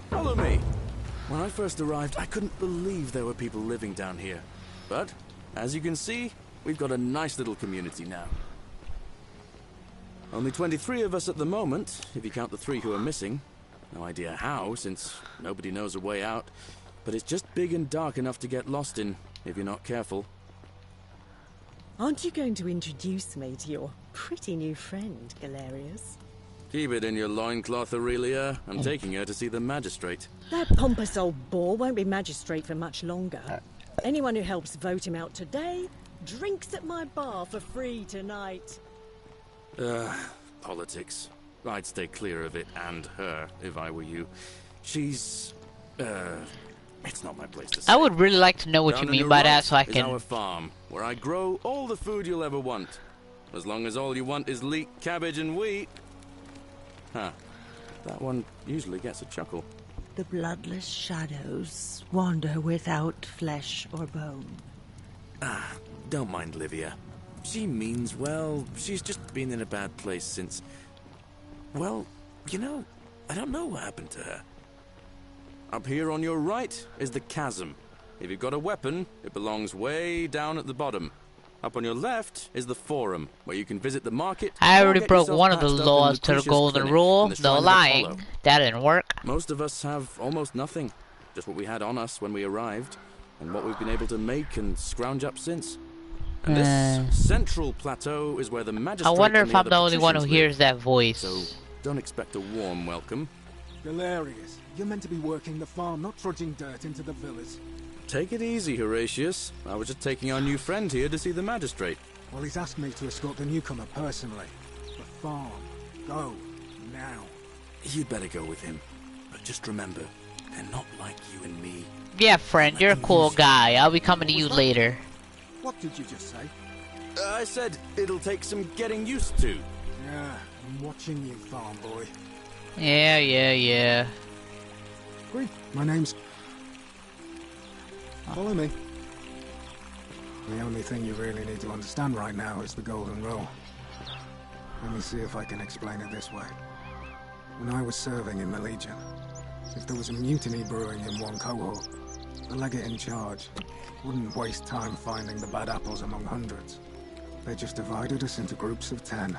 Follow me. When I first arrived, I couldn't believe there were people living down here. But, as you can see, we've got a nice little community now. Only 23 of us at the moment, if you count the 3 who are missing. No idea how, since nobody knows a way out. But it's just big and dark enough to get lost in, if you're not careful. Aren't you going to introduce me to your pretty new friend, Galerius? Keep it in your loincloth, Aurelia. I'm taking her to see the magistrate. That pompous old bore won't be magistrate for much longer. Anyone who helps vote him out today drinks at my bar for free tonight. Politics. I'd stay clear of it and her, if I were you. She's, it's not my place to say. I would really like to know what you mean by that so I can... Our farm, where I grow all the food you'll ever want. As long as all you want is leek, cabbage, and wheat. Huh. That one usually gets a chuckle. The bloodless shadows wander without flesh or bone. Ah, don't mind Livia. She means well. She's just been in a bad place since... Well, you know, I don't know what happened to her. Up here on your right is the chasm. If you've got a weapon, it belongs way down at the bottom. Up on your left is the forum, where you can visit the market. I already broke one of the laws to the golden rule. No lying. That didn't work. Most of us have almost nothing. Just what we had on us when we arrived, and what we've been able to make and scrounge up since. And this central plateau is where the magistrate... I wonder if I'm the only one who hears that voice. So don't expect a warm welcome. Galerius, you're meant to be working the farm, not trudging dirt into the villas. Take it easy, Horatius. I was just taking our new friend here to see the magistrate. Well, he's asked me to escort the newcomer personally. The farm. Go. Now. You'd better go with him. But just remember, they're not like you and me. Yeah, friend, you're a cool guy. I'll be coming to you later. What did you just say? I said it'll take some getting used to. Yeah, I'm watching you, farm boy. Yeah. Great. My name's... Follow me. The only thing you really need to understand right now is the golden rule. Let me see if I can explain it this way. When I was serving in the Legion, if there was a mutiny brewing in one cohort, the legate in charge wouldn't waste time finding the bad apples among hundreds. They just divided us into groups of 10.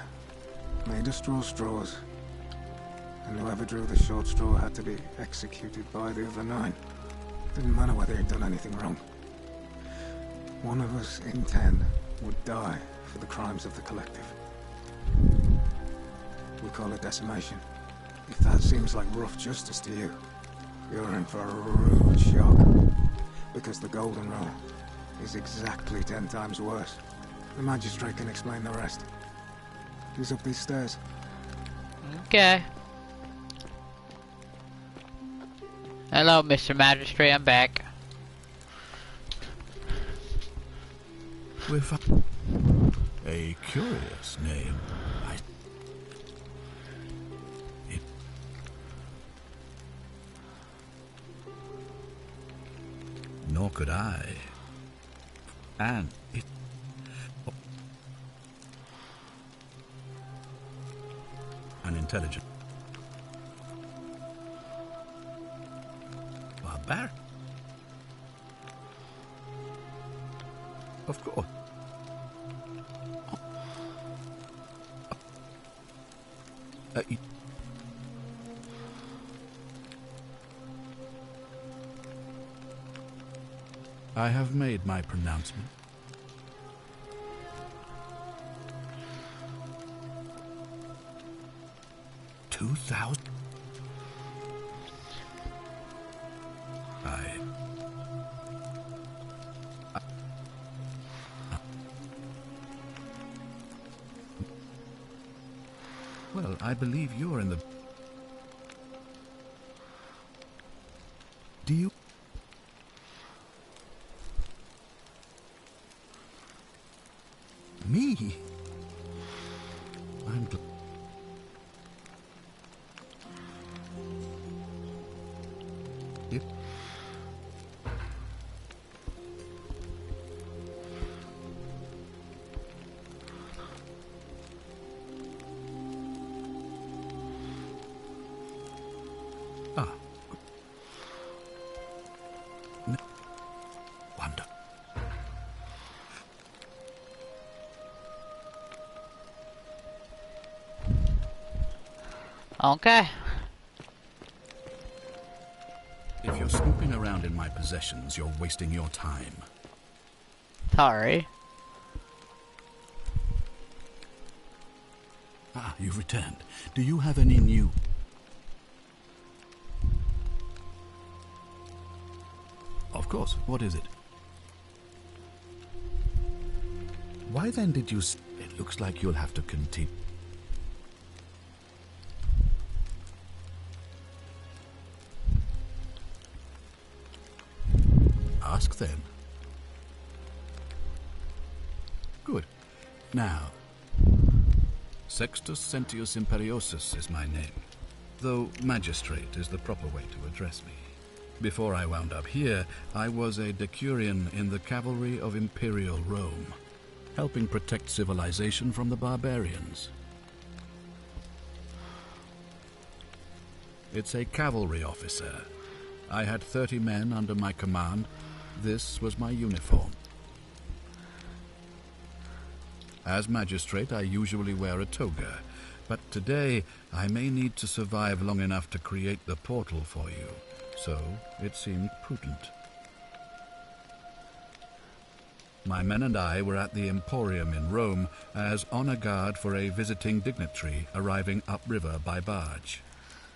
made us draw straws. And whoever drew the short straw had to be executed by the other 9. Didn't matter whether he'd done anything wrong. One of us in 10 would die for the crimes of the collective. We call it decimation. If that seems like rough justice to you, you're in for a rude shock. Because the Golden Rule is exactly 10 times worse. The magistrate can explain the rest. He's up these stairs. Okay. Hello, Mr. Magistrate, I'm back. With a curious name. Nor could I. And it... Unintelligent. Barbaric. Of course. I have made my pronouncement. 2,000? Well, I believe you're in the... Do you... Me? I'm glad... Yep. Ah. Wonder. Okay. If you're snooping around in my possessions, you're wasting your time. Sorry. Ah, you've returned. Do you have any new... Of course. What is it? Why then did you... It looks like you'll have to continue. Ask then. Good. Now, Sextus Sentius Imperiosus is my name, though magistrate is the proper way to address me. Before I wound up here, I was a decurion in the cavalry of Imperial Rome, helping protect civilization from the barbarians. It's a cavalry officer. I had 30 men under my command. This was my uniform. As magistrate, I usually wear a toga, but today I may need to survive long enough to create the portal for you, so it seemed prudent. My men and I were at the Emporium in Rome as honor guard for a visiting dignitary arriving upriver by barge.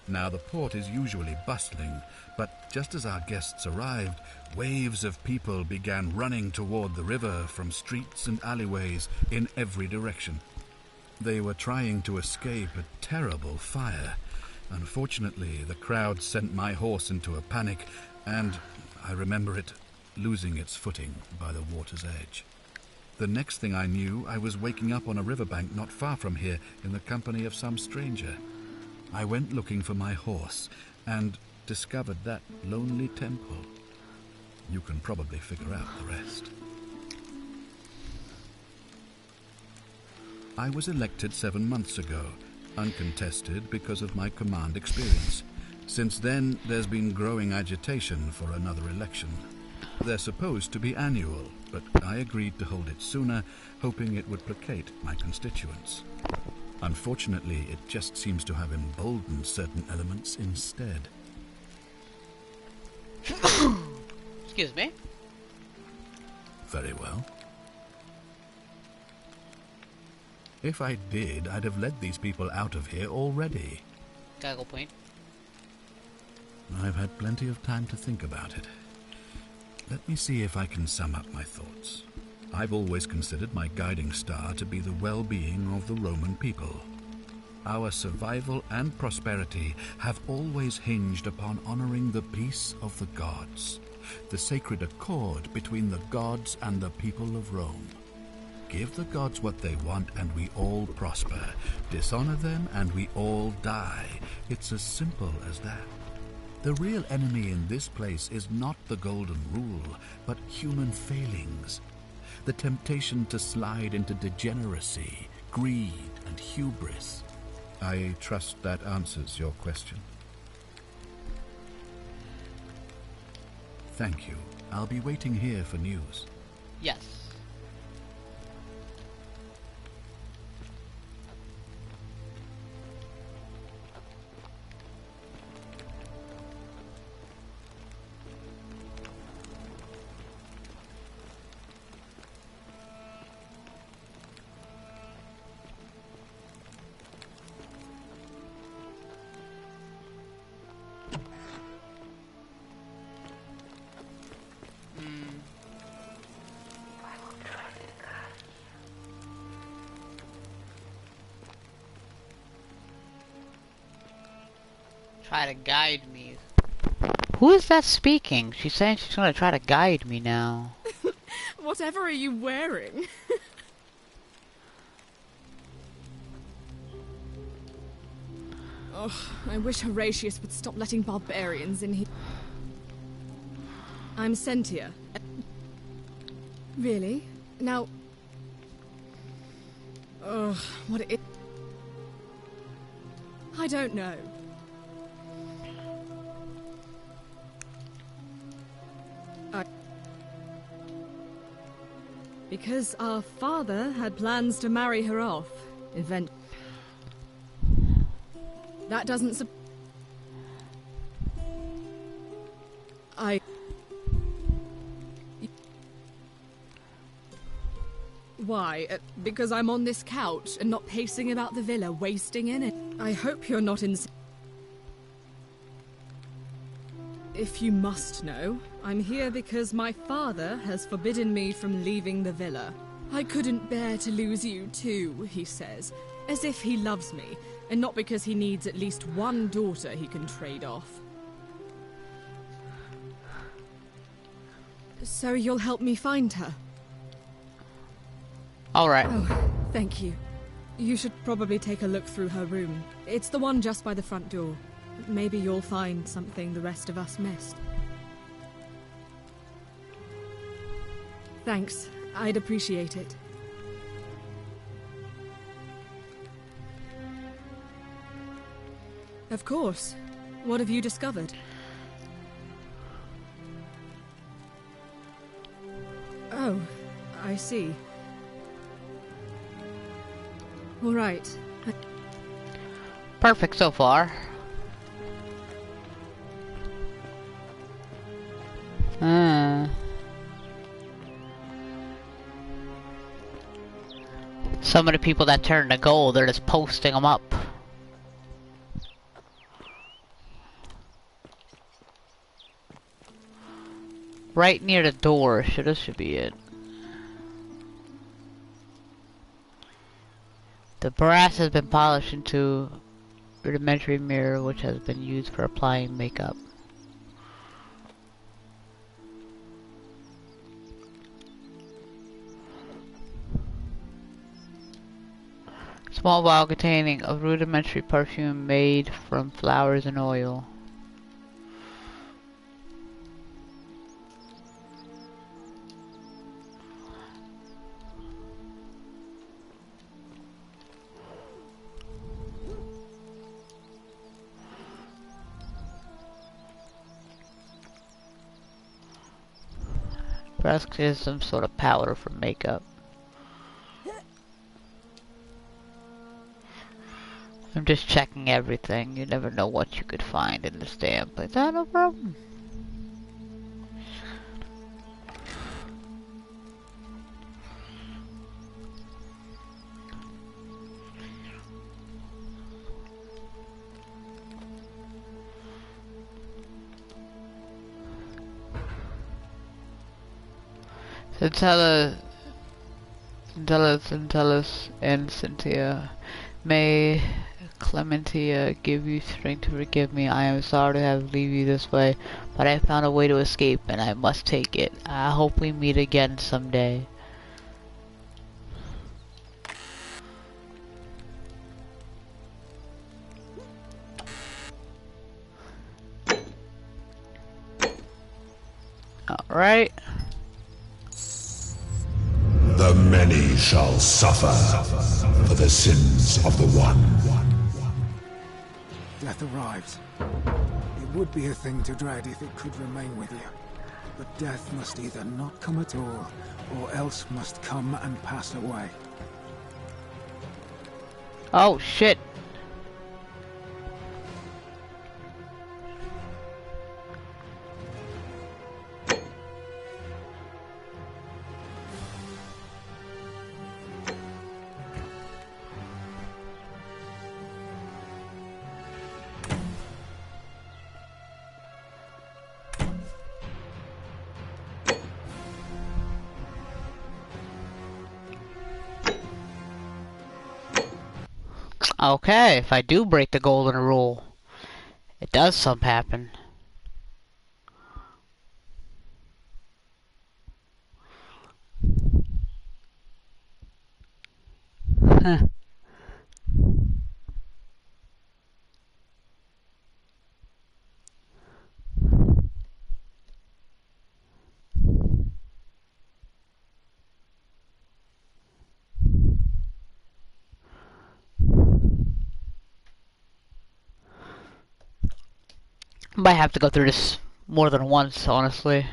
Now, the port is usually bustling, but just as our guests arrived, waves of people began running toward the river from streets and alleyways in every direction. They were trying to escape a terrible fire. Unfortunately, the crowd sent my horse into a panic, and I remember it losing its footing by the water's edge. The next thing I knew, I was waking up on a riverbank not far from here in the company of some stranger. I went looking for my horse and discovered that lonely temple. You can probably figure out the rest. I was elected 7 months ago, uncontested because of my command experience. Since then, there's been growing agitation for another election. They're supposed to be annual, but I agreed to hold it sooner, hoping it would placate my constituents. Unfortunately, it just seems to have emboldened certain elements instead. Excuse me. Very well. If I did, I'd have led these people out of here already. Gaggle point. I've had plenty of time to think about it. Let me see if I can sum up my thoughts. I've always considered my guiding star to be the well-being of the Roman people. Our survival and prosperity have always hinged upon honoring the peace of the gods, the sacred accord between the gods and the people of Rome. Give the gods what they want and we all prosper. Dishonor them and we all die. It's as simple as that. The real enemy in this place is not the golden rule, but human failings. The temptation to slide into degeneracy, greed, and hubris. I trust that answers your question. Thank you. I'll be waiting here for news. Yes. Try to guide me. Who is that speaking? She's saying she's gonna try to guide me now. Whatever are you wearing? Oh, I wish Horatius would stop letting barbarians in here. I'm Sentia. Really? Now... Ugh, what it... I don't know. Because our father had plans to marry her off. That doesn't Why? Because I'm on this couch and not pacing about the villa, wasting in it. I hope you're not If you must know, I'm here because my father has forbidden me from leaving the villa. I couldn't bear to lose you too, he says, as if he loves me, and not because he needs at least one daughter he can trade off. So you'll help me find her? Alright. Oh, thank you. You should probably take a look through her room. It's the one just by the front door. Maybe you'll find something the rest of us missed. Thanks. I'd appreciate it. Of course. What have you discovered? Oh, I see. All right. Perfect so far. Some of the people that turn to gold, they're just posting them up. Right near the door, so this should be it. The brass has been polished into a rudimentary mirror which has been used for applying makeup. Small vial containing a rudimentary perfume made from flowers and oil. Brass is some sort of powder for makeup. I'm just checking everything. You never know what you could find in this damn place. Ah, no problem. Centellus, and Cynthia. May Clementia give you strength to forgive me. I am sorry to have leave you this way, but I found a way to escape, and I must take it. I hope we meet again someday. Alright. The many shall suffer for the sins of the one. Death arrives. It would be a thing to dread if it could remain with you. But death must either not come at all, or else must come and pass away. Oh shit. Okay, if I do break the golden rule, it does something happen. Huh. Might have to go through this more than once, honestly.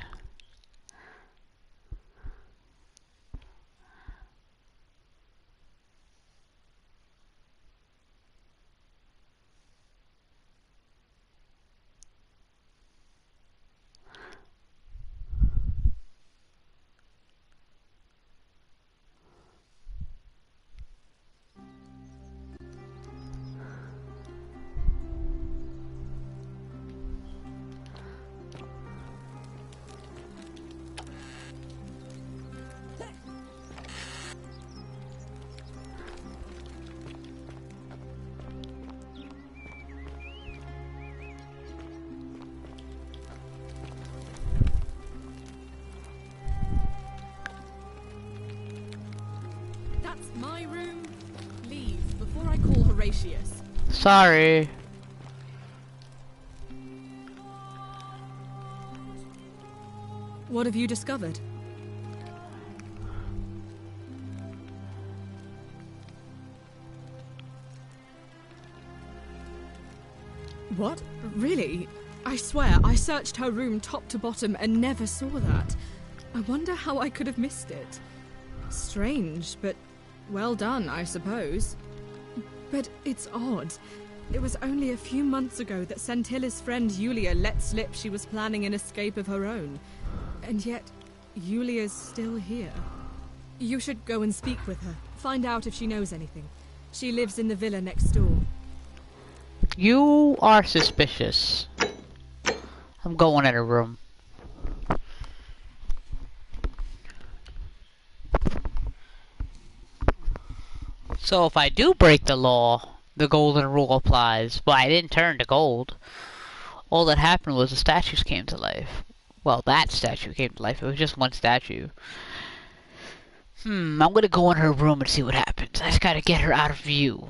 That's my room. Leave before I call Horatius. Sorry. What have you discovered? What? Really? I swear, I searched her room top to bottom and never saw that. I wonder how I could have missed it. Strange, but well done, I suppose. But it's odd. It was only a few months ago that Centilla's friend Yulia let slip she was planning an escape of her own. And yet, Yulia's still here. You should go and speak with her. Find out if she knows anything. She lives in the villa next door. You are suspicious. I'm going in her room. So if I do break the law, the golden rule applies. But I didn't turn to gold. All that happened was the statues came to life. Well, that statue came to life. It was just one statue. I'm gonna go in her room and see what happens. I just gotta get her out of view.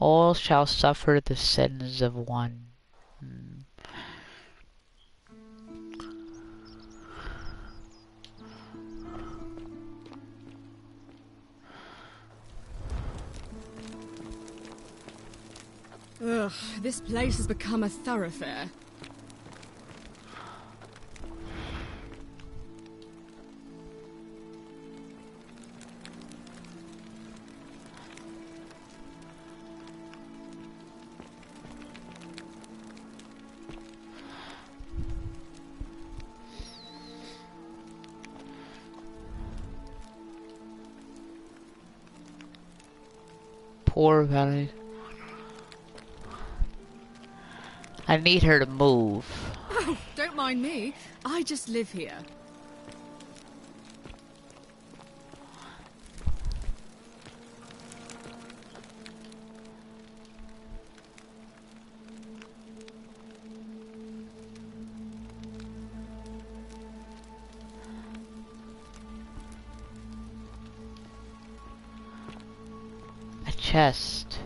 All shall suffer the sins of one. Ugh, this place has become a thoroughfare. Poor Valley. I need her to move. Oh, don't mind me. I just live here. A chest.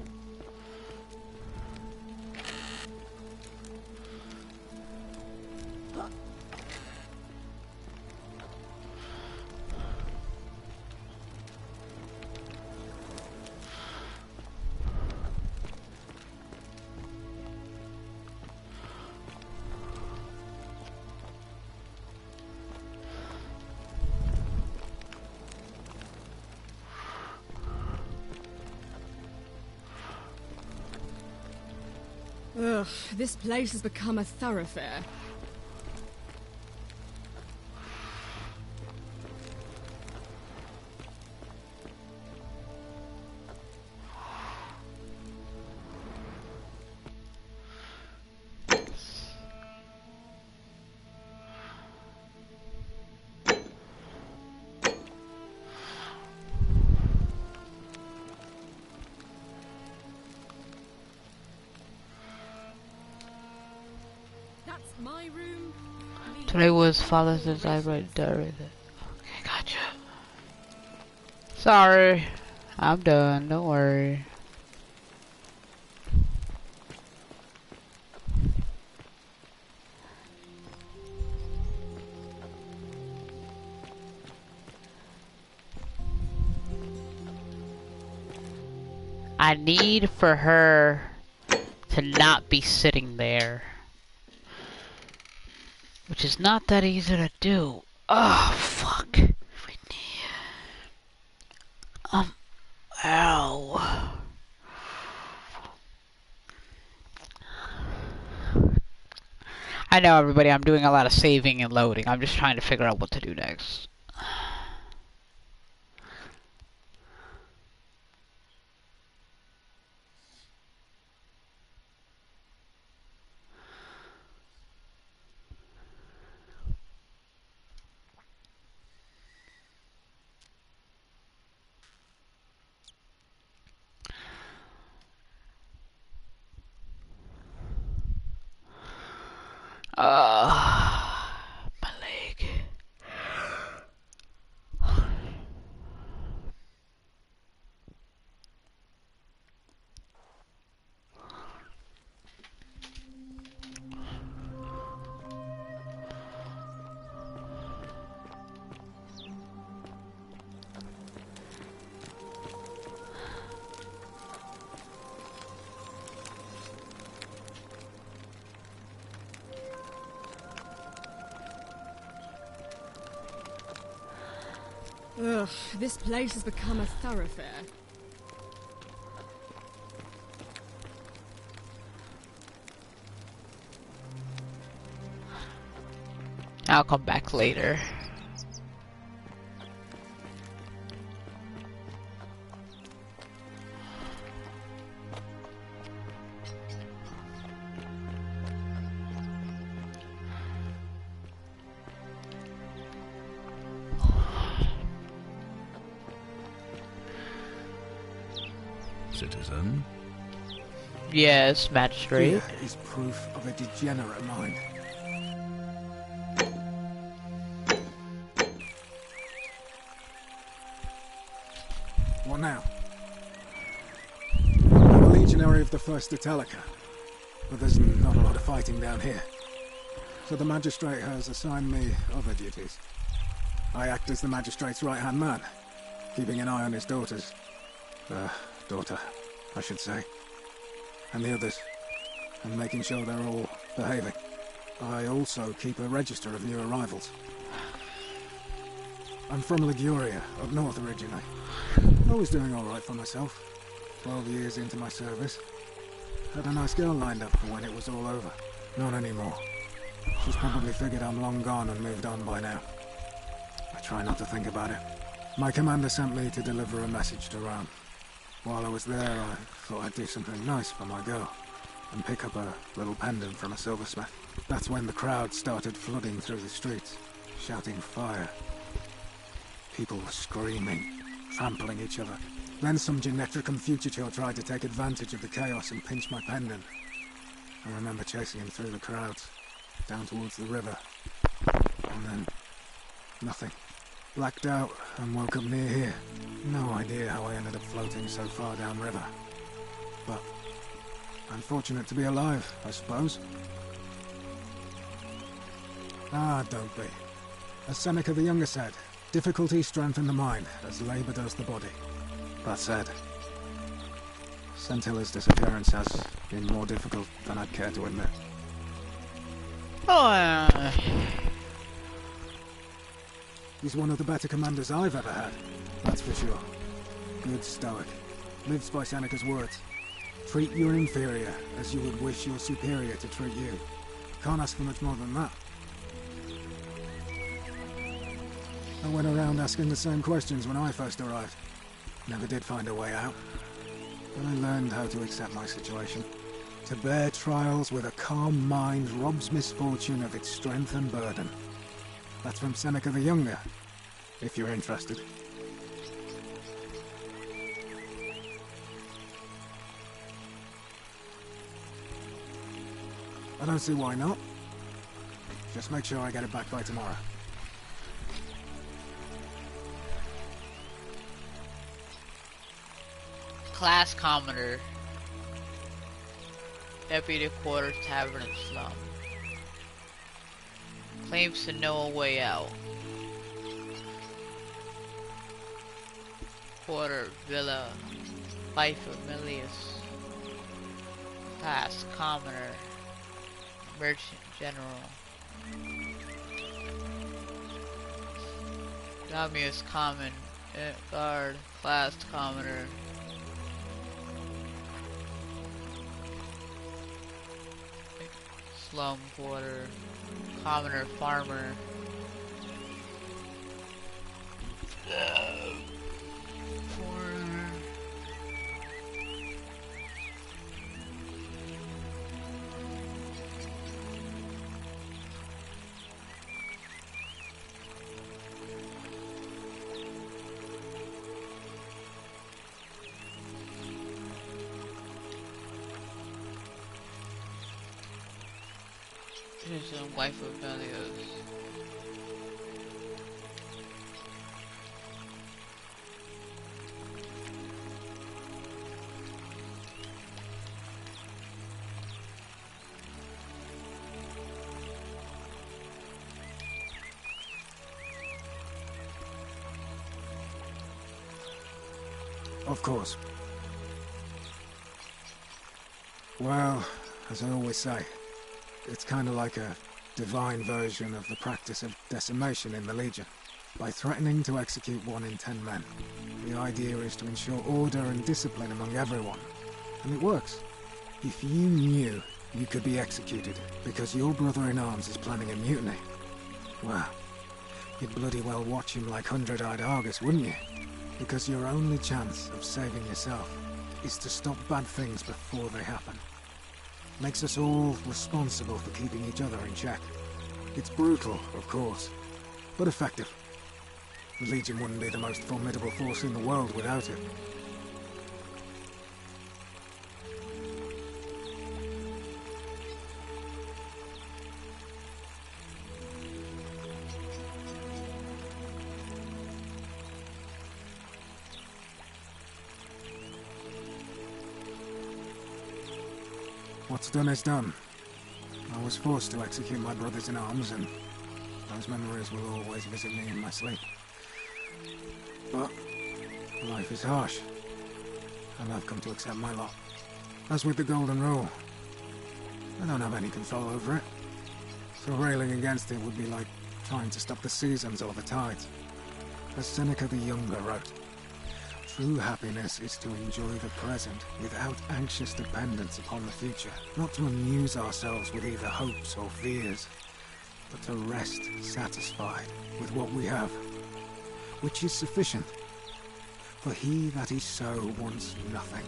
Ugh, this place has become a thoroughfare. My room. Today was Father's Day. I read diary. Okay, gotcha. Sorry, I'm done. Don't worry. I need for her to not be sitting there. Which is not that easy to do. Oh, fuck. Ow. I know, everybody, I'm doing a lot of saving and loading. I'm just trying to figure out what to do next. My leg. Ugh, this place has become a thoroughfare. I'll come back later. Citizen? Yes, magistrate. Here is proof of a degenerate mind. What now? I believe legionary of the First Italica, but there's not a lot of fighting down here. So the magistrate has assigned me other duties. I act as the magistrate's right-hand man, keeping an eye on his daughter, I should say, and the others, and making sure they're all behaving. I also keep a register of new arrivals. I'm from Liguria, up north originally. I was doing alright for myself. 12 years into my service. Had a nice girl lined up for when it was all over. Not anymore. She's probably figured I'm long gone and moved on by now. I try not to think about it. My commander sent me to deliver a message to Rome. While I was there, I thought I'd do something nice for my girl and pick up a little pendant from a silversmith. That's when the crowd started flooding through the streets, shouting fire. People were screaming, trampling each other. Then some Genetricum Fugitor tried to take advantage of the chaos and pinch my pendant. I remember chasing him through the crowds, down towards the river. And then, nothing. Blacked out and woke up near here. No idea how I ended up floating so far downriver. But I'm fortunate to be alive, I suppose. Ah, don't be. As Seneca the Younger said, difficulty strengthens the mind, as labour does the body. That said, Centilla's disappearance has been more difficult than I'd care to admit. He's one of the better commanders I've ever had, that's for sure. Good stoic. Lives by Seneca's words. Treat your inferior as you would wish your superior to treat you. Can't ask for much more than that. I went around asking the same questions when I first arrived. Never did find a way out. But I learned how to accept my situation. To bear trials with a calm mind robs misfortune of its strength and burden. That's from Seneca the Younger, if you're interested. I don't see why not. Just make sure I get it back by tomorrow. Class Commoner. Deputy Quarter Tavern and Slum. Claims to know a way out. Quarter Villa. Life of Milius. Class Commoner. Merchant General. Damius Common. Guard. Class Commoner. Slum Quarter. Commoner Farmer. Foreigner. Wife of Melios. Of course. Well, as I always say, it's kind of like a divine version of the practice of decimation in the Legion. By threatening to execute 1 in 10 men, the idea is to ensure order and discipline among everyone. And it works. If you knew you could be executed because your brother-in-arms is planning a mutiny, well, you'd bloody well watch him like 100-eyed Argus, wouldn't you? Because your only chance of saving yourself is to stop bad things before they happen. Makes us all responsible for keeping each other in check. It's brutal, of course, but effective. The Legion wouldn't be the most formidable force in the world without it. What's done is done. I was forced to execute my brothers in arms, and those memories will always visit me in my sleep. But life is harsh, and I've come to accept my lot. As with the Golden Rule, I don't have any control over it, so railing against it would be like trying to stop the seasons or the tides. As Seneca the Younger wrote, true happiness is to enjoy the present without anxious dependence upon the future, not to amuse ourselves with either hopes or fears, but to rest satisfied with what we have, which is sufficient. For he that is so wants nothing.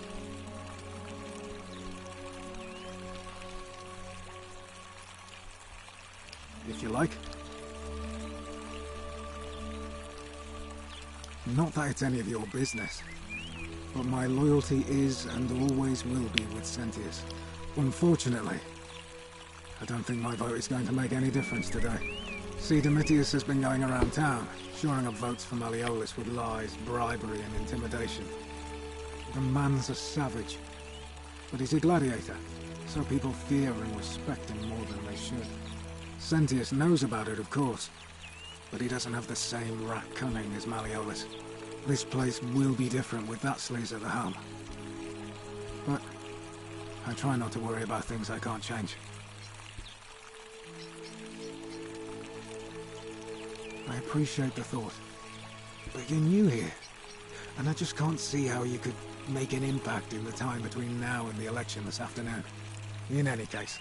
If you like. Not that it's any of your business, but my loyalty is and always will be with Sentius. Unfortunately, I don't think my vote is going to make any difference today. See, Domitius has been going around town, shoring up votes for Malleolus with lies, bribery and intimidation. The man's a savage, but he's a gladiator, so people fear and respect him more than they should. Sentius knows about it, of course, but he doesn't have the same rat cunning as Malleolus. This place will be different with that sleaze at the helm. But I try not to worry about things I can't change. I appreciate the thought, but you're new here, and I just can't see how you could make an impact in the time between now and the election this afternoon. In any case,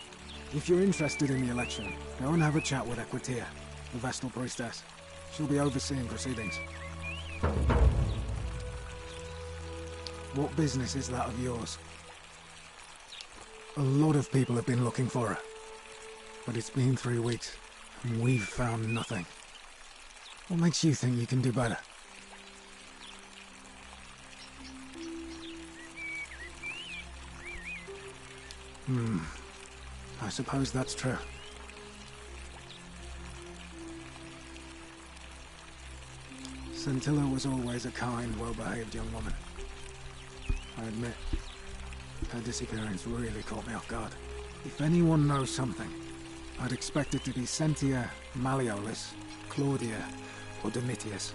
if you're interested in the election, go and have a chat with Equitia, the Vestal Priestess. She'll be overseeing proceedings. What business is that of yours? A lot of people have been looking for her, but it's been 3 weeks, and we've found nothing. What makes you think you can do better? I suppose that's true. Scintilla was always a kind, well-behaved young woman. I admit, her disappearance really caught me off guard. If anyone knows something, I'd expect it to be Sentia, Malleolus, Claudia, or Domitius.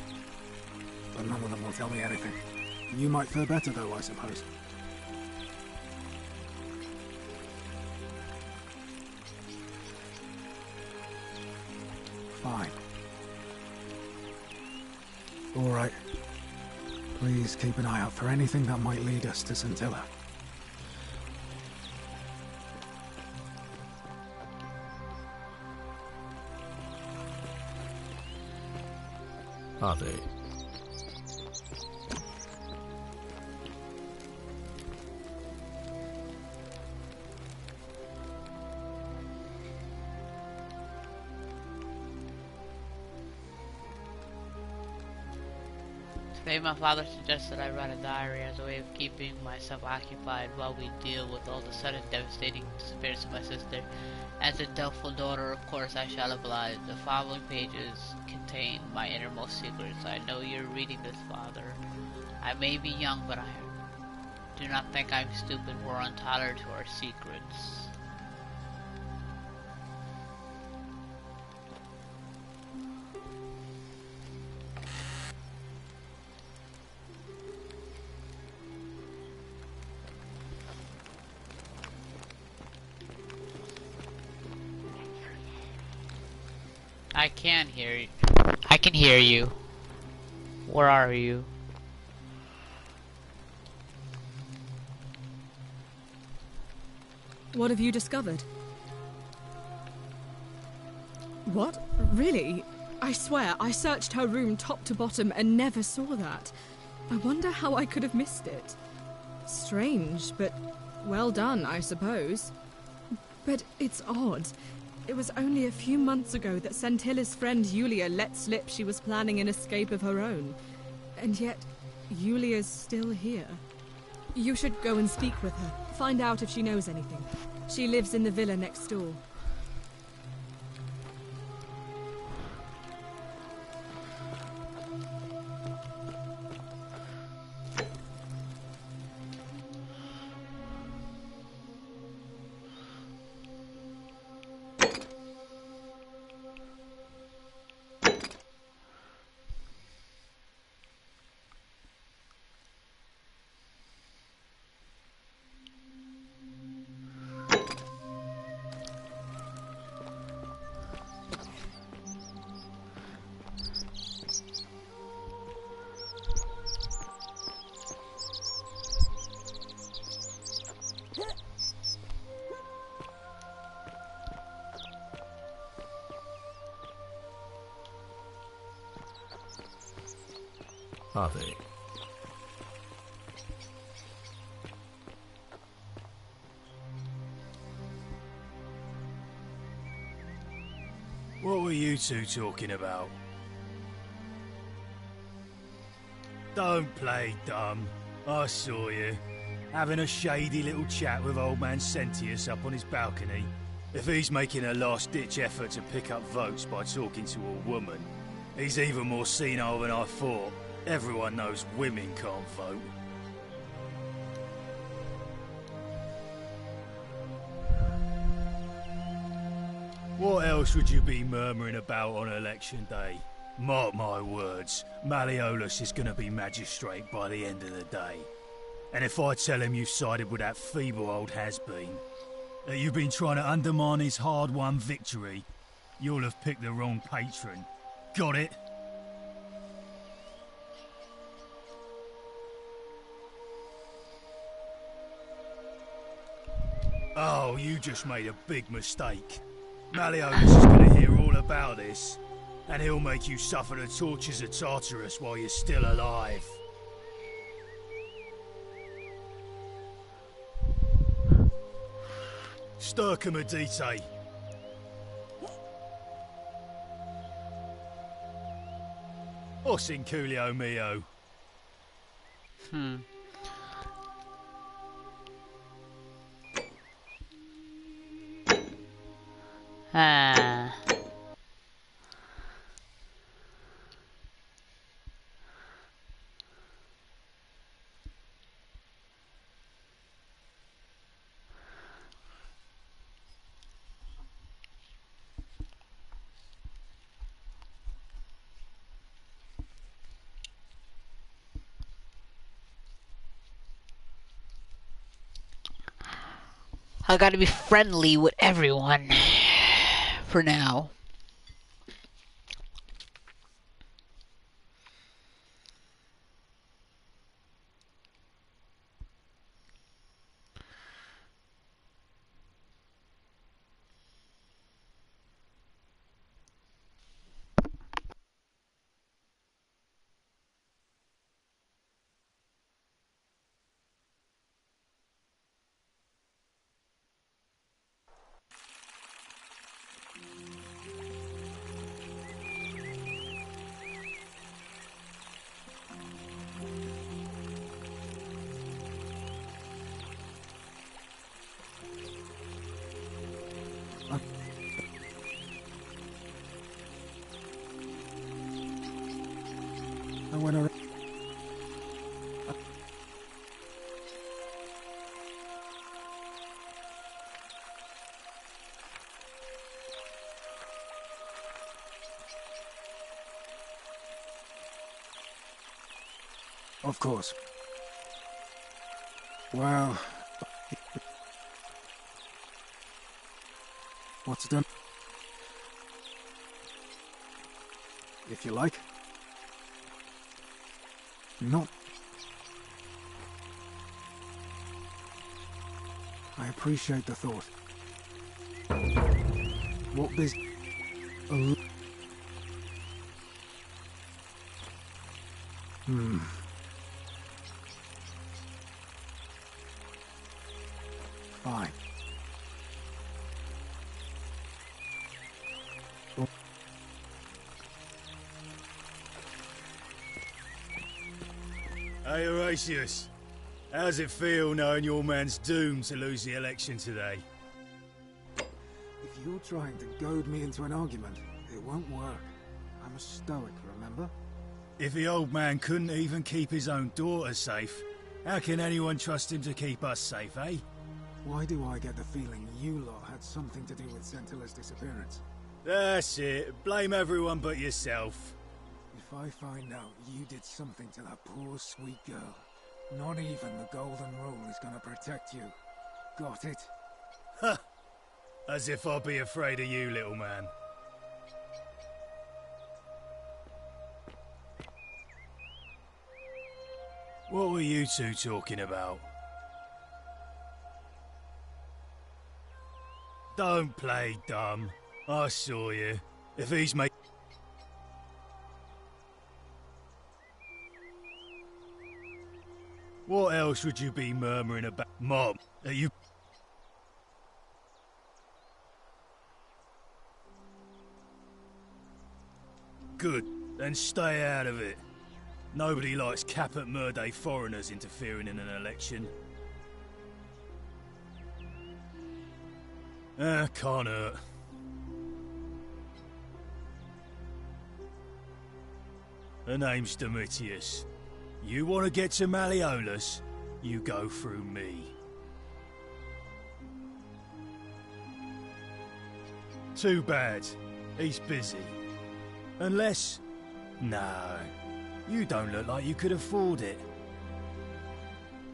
But none of them will tell me anything. You might fare better though, I suppose. Fine. All right. Please keep an eye out for anything that might lead us to Scintilla. Are they? Today my father suggested I write a diary as a way of keeping myself occupied while we deal with all the sudden devastating disappearance of my sister. As a doubtful daughter, of course I shall oblige. The following pages contain my innermost secrets. I know you're reading this, Father. I may be young, but I do not think I'm stupid or untethered to our secrets. I can hear you. I can hear you. Where are you? What have you discovered? What? Really? I swear, I searched her room top to bottom and never saw that. I wonder how I could have missed it. Strange, but well done, I suppose. But it's odd. It was only a few months ago that Scintilla's friend Yulia let slip she was planning an escape of her own. And yet, Yulia's still here. You should go and speak with her. Find out if she knows anything. She lives in the villa next door. are they? What were you two talking about? Don't play dumb. I saw you. Having a shady little chat with old man Sentius up on his balcony. If he's making a last-ditch effort to pick up votes by talking to a woman, he's even more senile than I thought. Everyone knows women can't vote. What else would you be murmuring about on election day? Mark my words, Malleolus is going to be magistrate by the end of the day. And if I tell him you've sided with that feeble old has-been, that you've been trying to undermine his hard-won victory, you'll have picked the wrong patron. Got it? Oh, you just made a big mistake. Malleolus is going to hear all about this, and he'll make you suffer the tortures of Tartarus while you're still alive. Stircum Adite. Os in Coolio mio. Ah. I gotta be friendly with everyone for now. I went around. Of course. Well, what's done? If you like. Not. I appreciate the thought. What this? Fine. Hey, Horatius. How's it feel knowing your man's doomed to lose the election today? If you're trying to goad me into an argument, it won't work. I'm a stoic, remember? If the old man couldn't even keep his own daughter safe, how can anyone trust him to keep us safe, eh? Why do I get the feeling you lot had something to do with Centilla's disappearance? That's it. Blame everyone but yourself. If I find out you did something to that poor, sweet girl, not even the Golden Rule is gonna protect you. Got it? Ha! As if I'd be afraid of you, little man. What were you two talking about? Don't play dumb. I saw you. If he's What else would you be murmuring about? Mom, are you... Good, then stay out of it. Nobody likes Caput Murday foreigners interfering in an election. Can't hurt. Her name's Domitius. You want to get to Malleolus, you go through me. Too bad. He's busy. Unless... No. You don't look like you could afford it.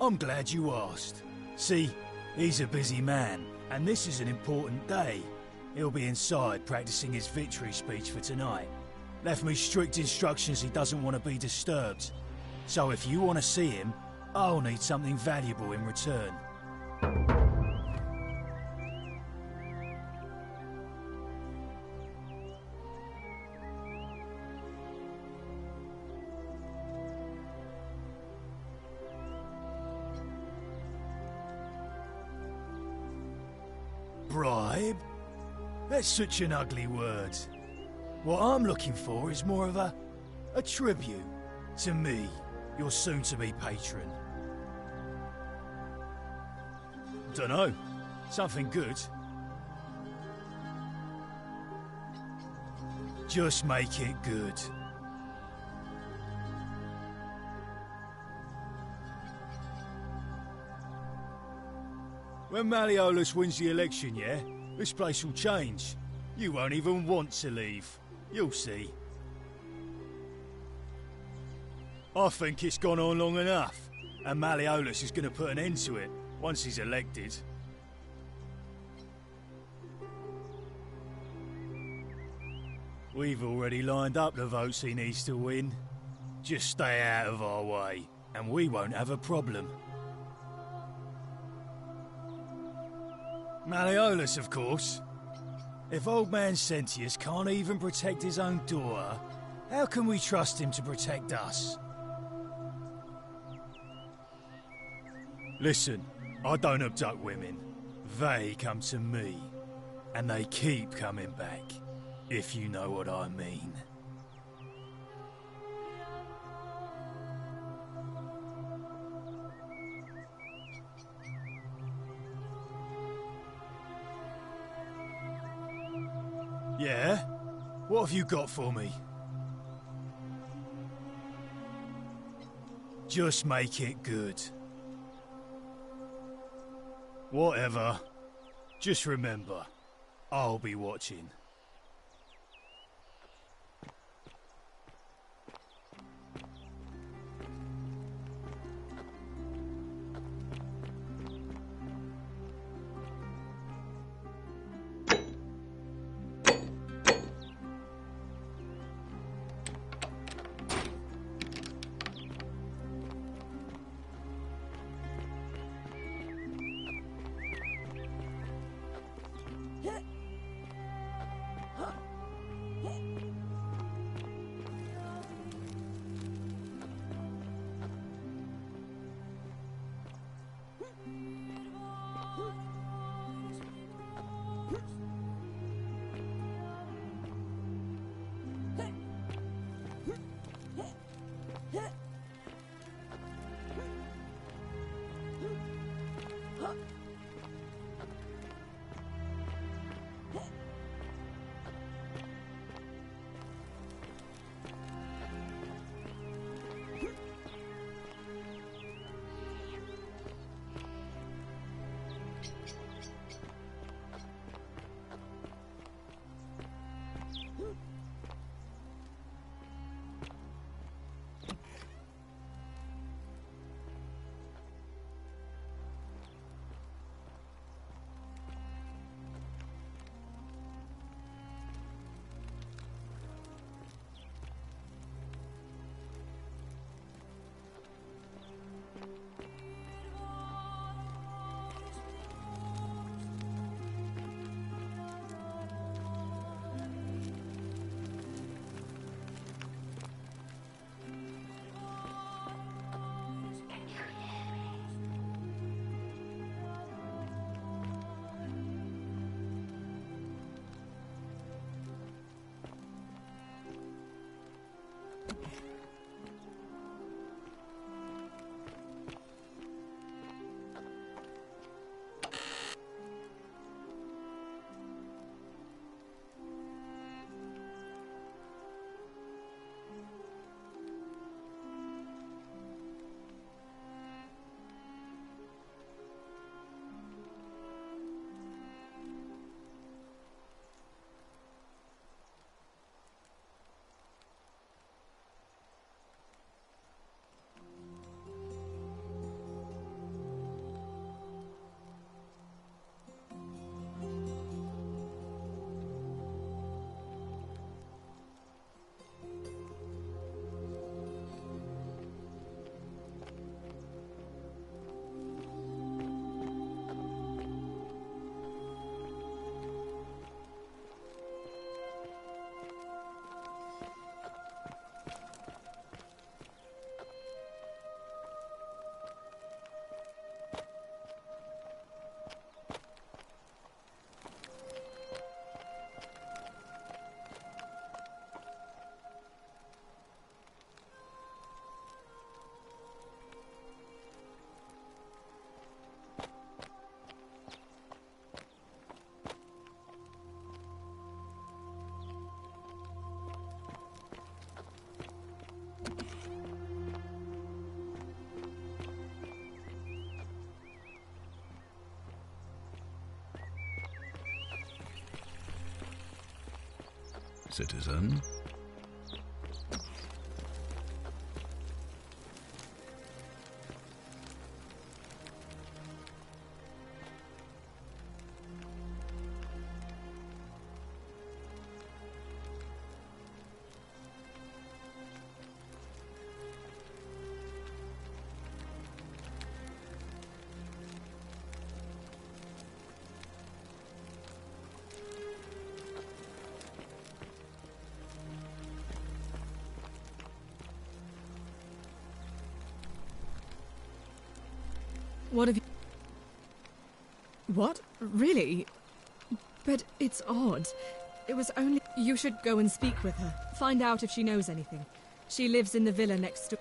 I'm glad you asked. See, he's a busy man, and this is an important day. He'll be inside practicing his victory speech for tonight. Left me strict instructions he doesn't want to be disturbed. So if you want to see him, I'll need something valuable in return. Bribe? That's such an ugly word. What I'm looking for is more of a tribute to me, your soon-to-be patron. Dunno. Something good. Just make it good. When Malleolus wins the election, yeah, this place will change. You won't even want to leave. You'll see. I think it's gone on long enough, and Malleolus is going to put an end to it once he's elected. We've already lined up the votes he needs to win. Just stay out of our way, and we won't have a problem. Malleolus, of course. If old man Sentius can't even protect his own daughter, how can we trust him to protect us? Listen, I don't abduct women. They come to me. And they keep coming back, if you know what I mean. Yeah? What have you got for me? Just make it good. Whatever. Just remember, I'll be watching. citizen. What have you... What? Really? But it's odd. It was only... You should go and speak with her. Find out if she knows anything. She lives in the villa next door.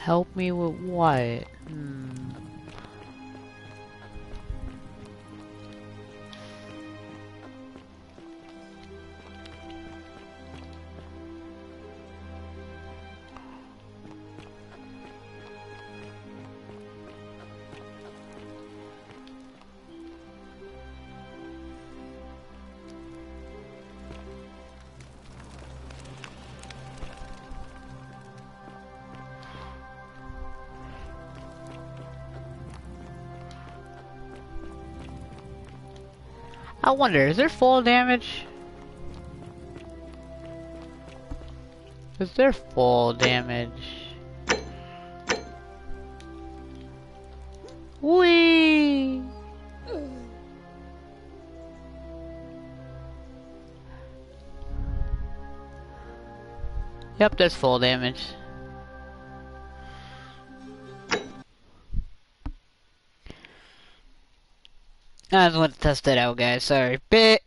Help me with what? I wonder, is there fall damage? Is there fall damage? Whee! Yep, there's fall damage. I just want to test it out, guys. Sorry. Bit.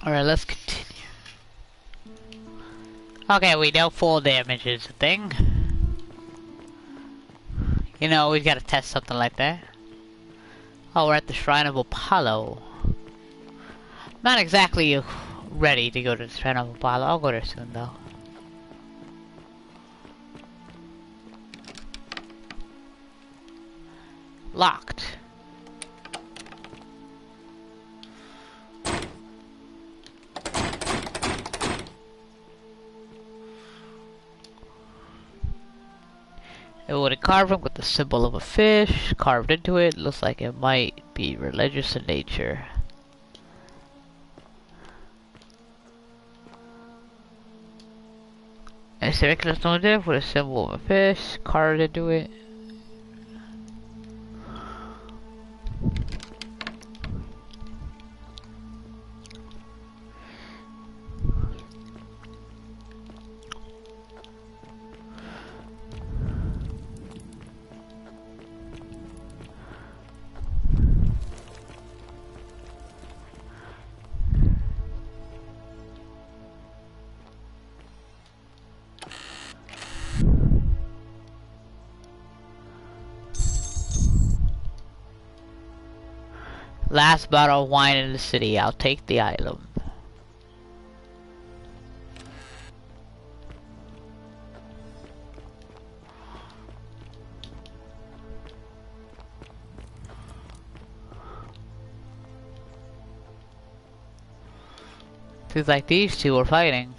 Alright, let's continue. Okay, we know fall damage is a thing. You know, we've got to test something like that. Oh, we're at the Shrine of Apollo. Not exactly ready to go to the Shrine of Apollo. I'll go there soon, though. Locked. A wooden carving with the symbol of a fish carved into it. Looks like it might be religious in nature. A circular stone there with a symbol of a fish carved into it. Last bottle of wine in the city. I'll take the item. Seems like these two are fighting.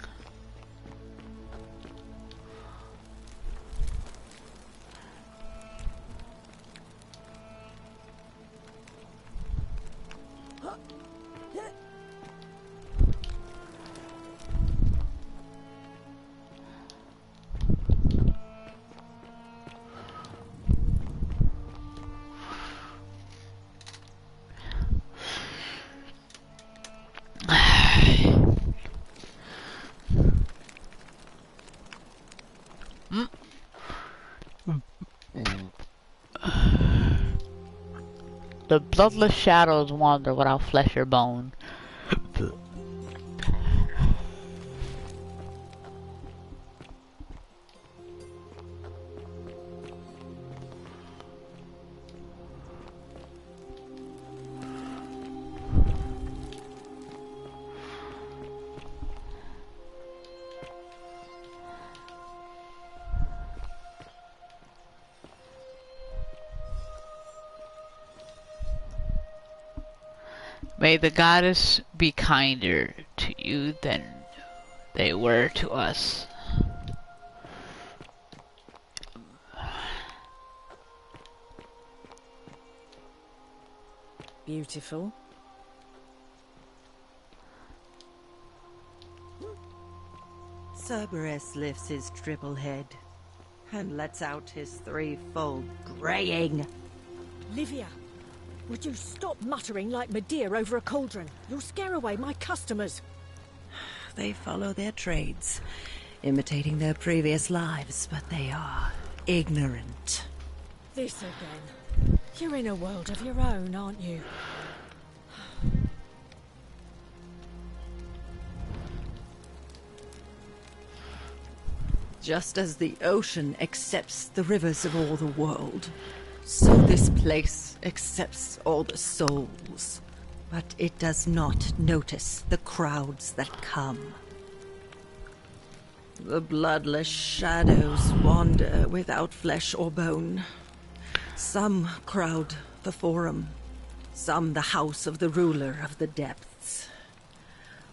The bloodless shadows wander without flesh or bone. May the goddess be kinder to you than they were to us. Beautiful. Cerberus lifts his triple head and lets out his threefold braying. Livia, would you stop muttering like Medea over a cauldron? You'll scare away my customers. They follow their trades, imitating their previous lives, but they are ignorant. This again. You're in a world of your own, aren't you? Just as the ocean accepts the rivers of all the world, so this place accepts all the souls. But it does not notice the crowds that come. The bloodless shadows wander without flesh or bone. Some crowd the forum, some the house of the ruler of the depths.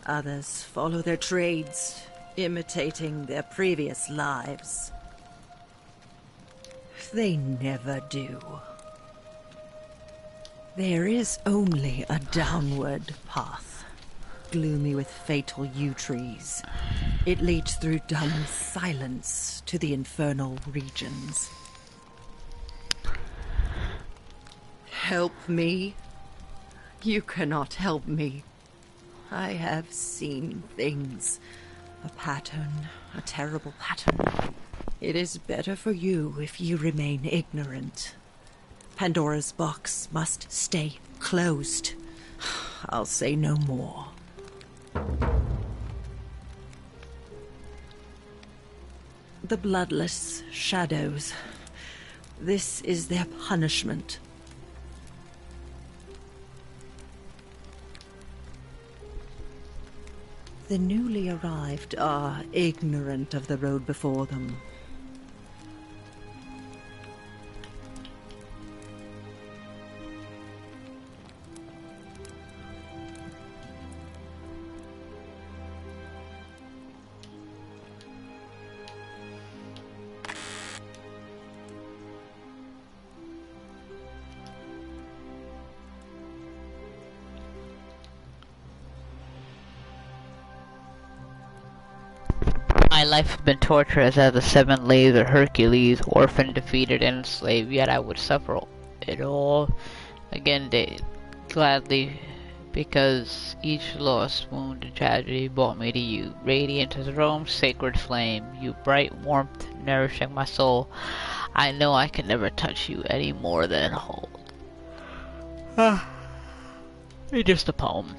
Others follow their trades, imitating their previous lives. They never do. There is only a downward path, gloomy with fatal yew trees. It leads through dumb silence to the infernal regions. Help me? You cannot help me. I have seen things. A pattern, a terrible pattern. It is better for you if you remain ignorant. Pandora's box must stay closed. I'll say no more. The bloodless shadows. This is their punishment. The newly arrived are ignorant of the road before them. My life has been torturous as the 7 lives of Hercules, orphaned, defeated, and enslaved, yet I would suffer it all again gladly, because each loss, wound, and tragedy brought me to you, radiant as Rome's sacred flame, you bright warmth nourishing my soul. I know I can never touch you any more than hold. It's just a poem.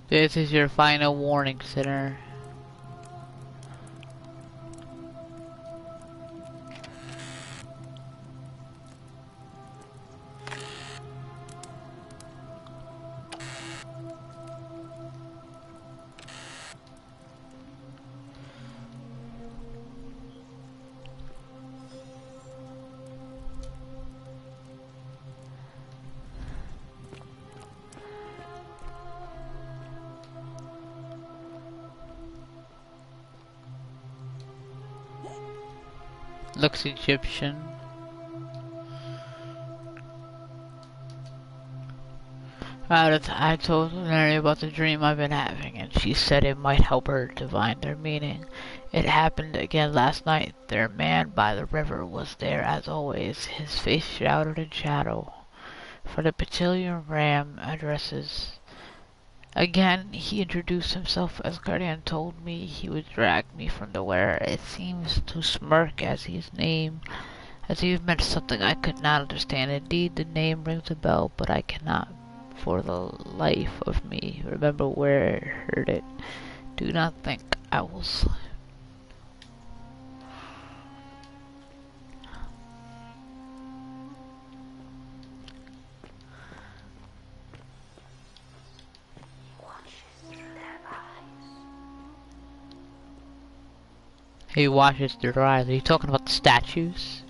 This is your final warning, sinner. Looks Egyptian. I told Larry about the dream I've been having, and she said it might help her divine their meaning. It happened again last night. Their man by the river was there as always, his face shrouded in shadow. For the Battalion Ram addresses. Again, he introduced himself as guardian, told me he would drag me from the wear. It seems to smirk as his name, as if it meant something I could not understand. Indeed, the name rings a bell, but I cannot, for the life of me, remember where I heard it. Do not think I will sleep. He washes their eyes. Are you talking about the statues?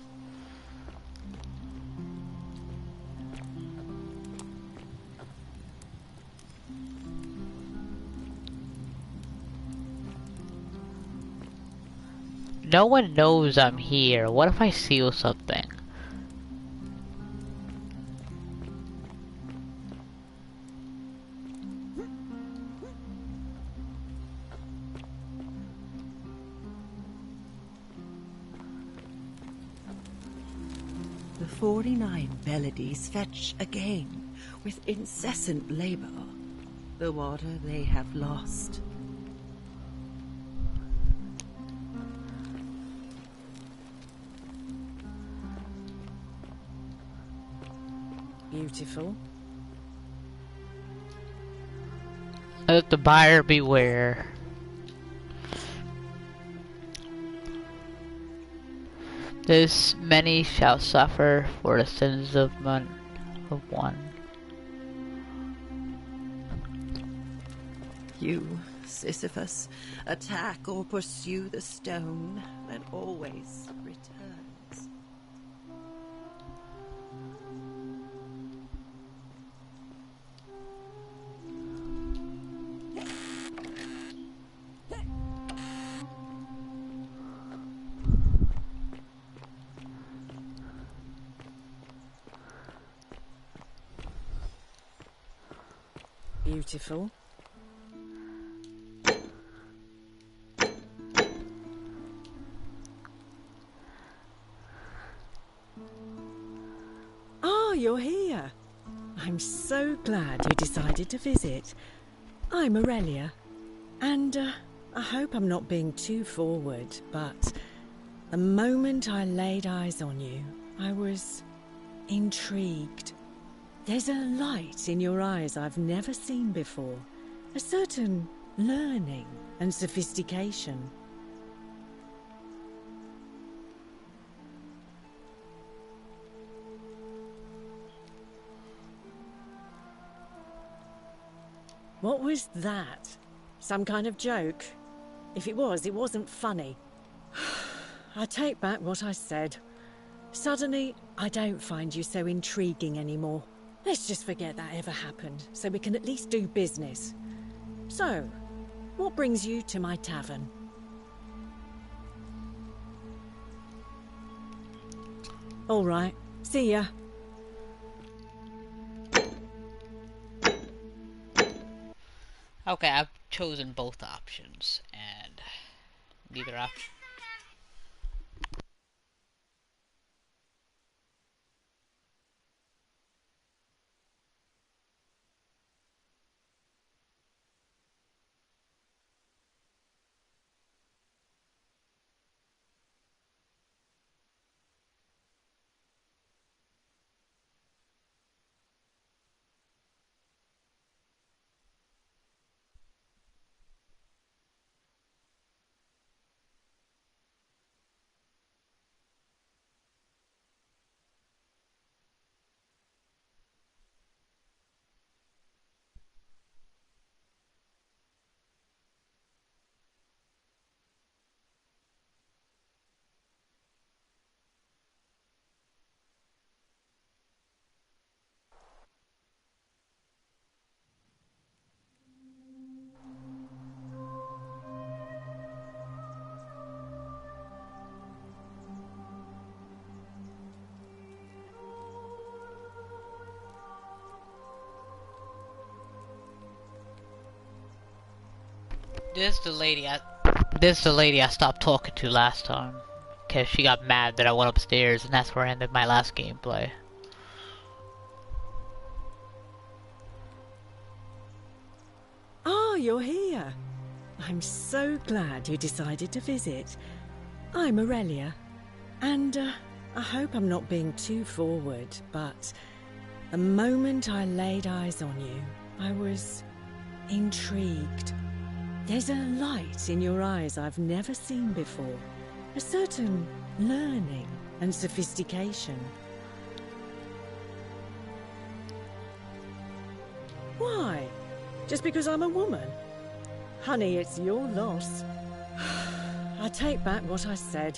No one knows I'm here. What if I seal something? The 49 melodies fetch again with incessant labor the water they have lost. Beautiful. Let the buyer beware. This many shall suffer for the sins of one. You, Sisyphus, attack or pursue the stone that always returns. Beautiful. Ah, you're here. I'm so glad you decided to visit. I'm Aurelia, and I hope I'm not being too forward, but the moment I laid eyes on you, I was intrigued. There's a light in your eyes I've never seen before, a certain learning and sophistication. What was that? Some kind of joke? If it was, it wasn't funny. I take back what I said. Suddenly, I don't find you so intriguing anymore. Let's just forget that ever happened, so we can at least do business. So, what brings you to my tavern? All right, see ya. Okay, I've chosen both options, and neither option. This is the lady I stopped talking to last time, cause she got mad that I went upstairs, and that's where I ended my last gameplay. Ah, you're here. I'm so glad you decided to visit. I'm Aurelia, and I hope I'm not being too forward, but the moment I laid eyes on you, I was intrigued. There's a light in your eyes I've never seen before, a certain learning and sophistication. Why? Just because I'm a woman? Honey, it's your loss. I take back what I said.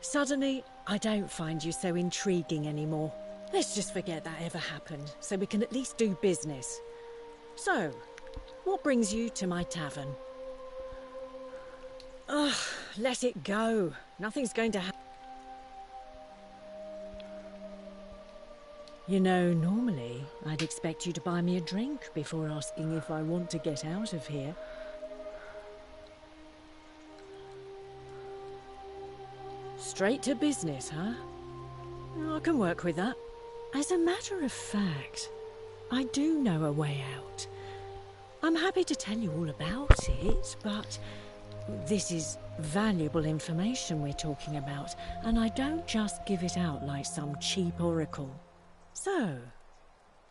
Suddenly, I don't find you so intriguing anymore. Let's just forget that ever happened, so we can at least do business. So, what brings you to my tavern? Ugh, let it go. Nothing's going to happen. You know, normally, I'd expect you to buy me a drink before asking if I want to get out of here. Straight to business, huh? I can work with that. As a matter of fact, I do know a way out. I'm happy to tell you all about it, but this is valuable information we're talking about, and I don't just give it out like some cheap oracle. So,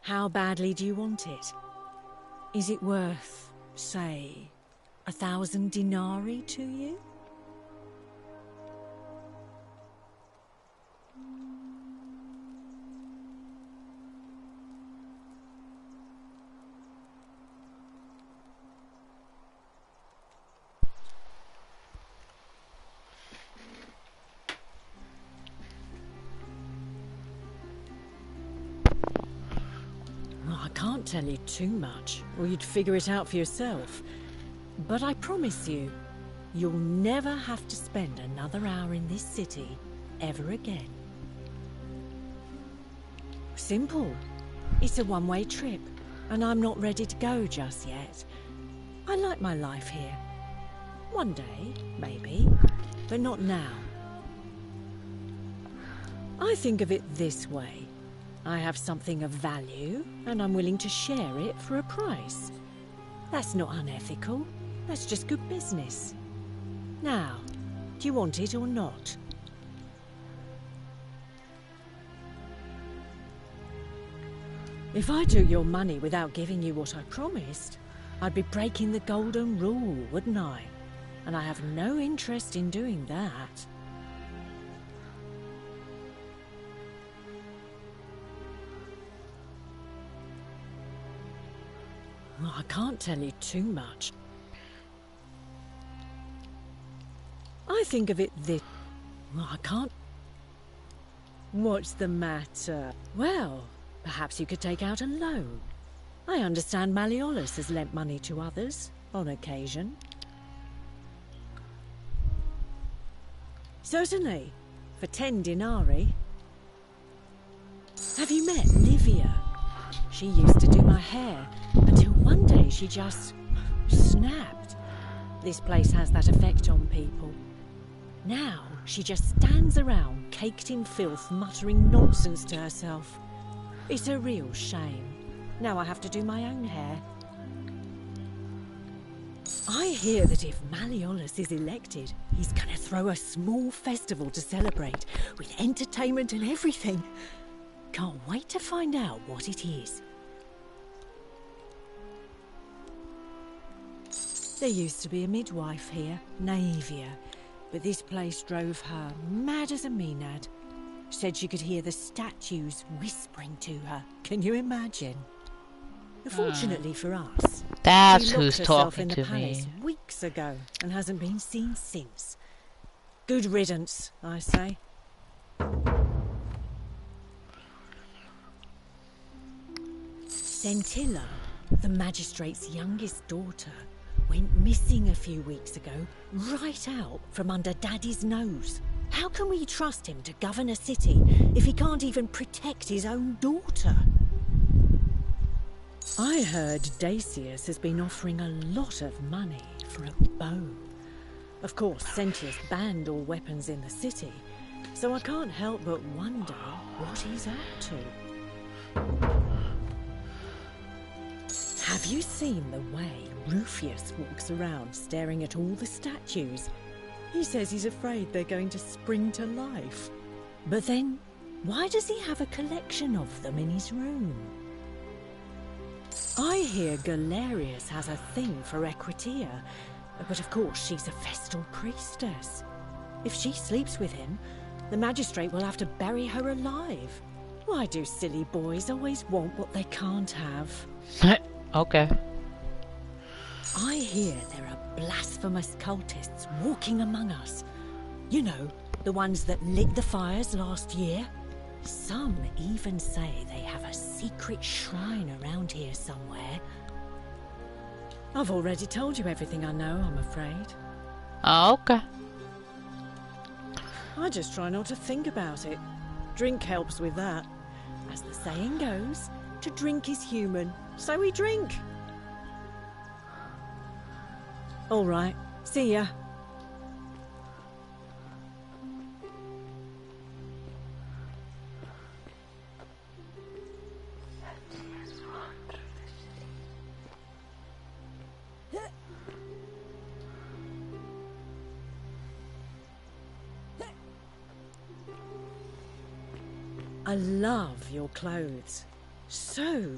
how badly do you want it? Is it worth, say, 1,000 denarii to you? I can't tell you too much, or you'd figure it out for yourself. But I promise you, you'll never have to spend another hour in this city ever again. Simple. It's a one-way trip, and I'm not ready to go just yet. I like my life here. One day, maybe, but not now. I think of it this way. I have something of value, and I'm willing to share it for a price. That's not unethical. That's just good business. Now, do you want it or not? If I took your money without giving you what I promised, I'd be breaking the golden rule, wouldn't I? And I have no interest in doing that. Well, I can't tell you too much. I think of it this... Well, I can't... What's the matter? Well, perhaps you could take out a loan. I understand Malleolus has lent money to others, on occasion. Certainly, for 10 denarii. Have you met Livia? She used to do my hair, until one day she just snapped. This place has that effect on people. Now, she just stands around, caked in filth, muttering nonsense to herself. It's a real shame. Now I have to do my own hair. I hear that if Malleolus is elected, he's gonna throw a small festival to celebrate, with entertainment and everything. Can't wait to find out what it is. There used to be a midwife here, Naevia, but this place drove her mad as a Maenad. Said she could hear the statues whispering to her. Can you imagine? Fortunately for us, That's she who's locked herself talking in the to palace me. weeks ago and hasn't been seen since. Good riddance, I say. Scintilla, the magistrate's youngest daughter, went missing a few weeks ago, right out from under Daddy's nose. How can we trust him to govern a city if he can't even protect his own daughter? I heard Dacius has been offering a lot of money for a bow. Of course, Sentius banned all weapons in the city, so I can't help but wonder what he's up to. Have you seen the way Rufius walks around staring at all the statues? He says he's afraid they're going to spring to life. But then, why does he have a collection of them in his room? I hear Galerius has a thing for Equitia, but of course she's a Vestal priestess. If she sleeps with him, the magistrate will have to bury her alive. Why do silly boys always want what they can't have? Okay. I hear there are blasphemous cultists walking among us. You know, the ones that lit the fires last year? Some even say they have a secret shrine around here somewhere. I've already told you everything I know, I'm afraid. Oh, okay. I just try not to think about it. Drink helps with that. As the saying goes, to drink is human, so we drink. All right, see ya. I love your clothes. So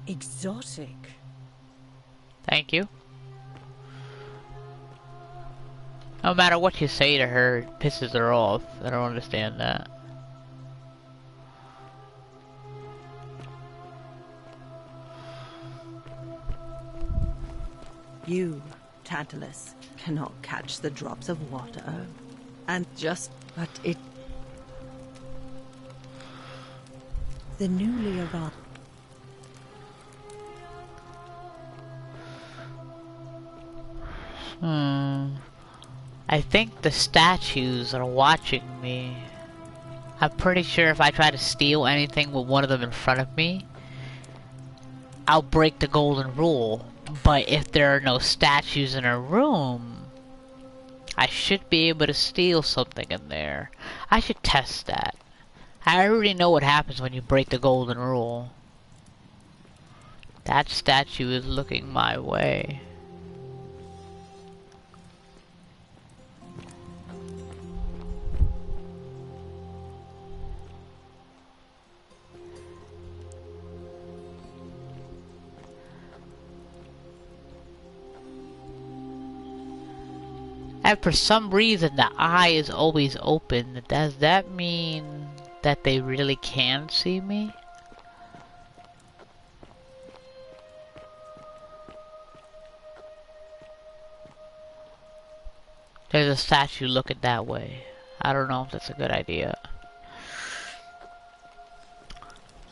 exotic. Thank you. No matter what you say to her, it pisses her off. I don't understand that. You, Tantalus, cannot catch the drops of water. And but it... The newly arrived... I think the statues are watching me. I'm pretty sure if I try to steal anything with one of them in front of me, I'll break the golden rule. But if there are no statues in a room, I should be able to steal something in there. I should test that. I already know what happens when you break the golden rule. That statue is looking my way. And for some reason the eye is always open. Does that mean that they really can see me? there's a statue looking that way. I don't know if that's a good idea.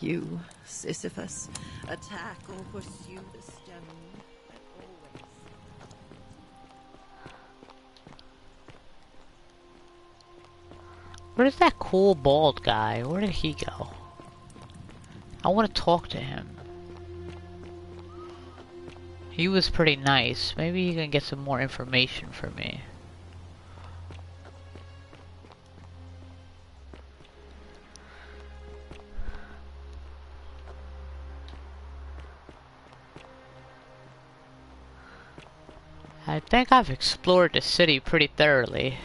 You, Sisyphus, attack or pursue the stone. Always. Where's that cool bald guy? Where did he go? I want to talk to him. He was pretty nice. Maybe he can get some more information for me. I think I've explored the city pretty thoroughly.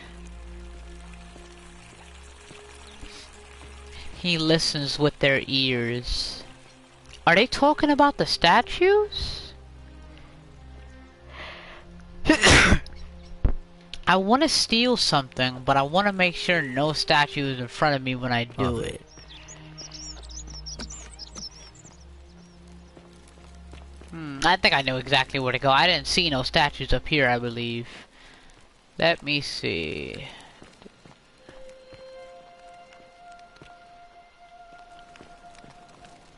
He listens with their ears. Are they talking about the statues? I want to steal something, but I want to make sure no statue is in front of me when I do it. I think I know exactly where to go. I didn't see no statues up here, I believe. Let me see.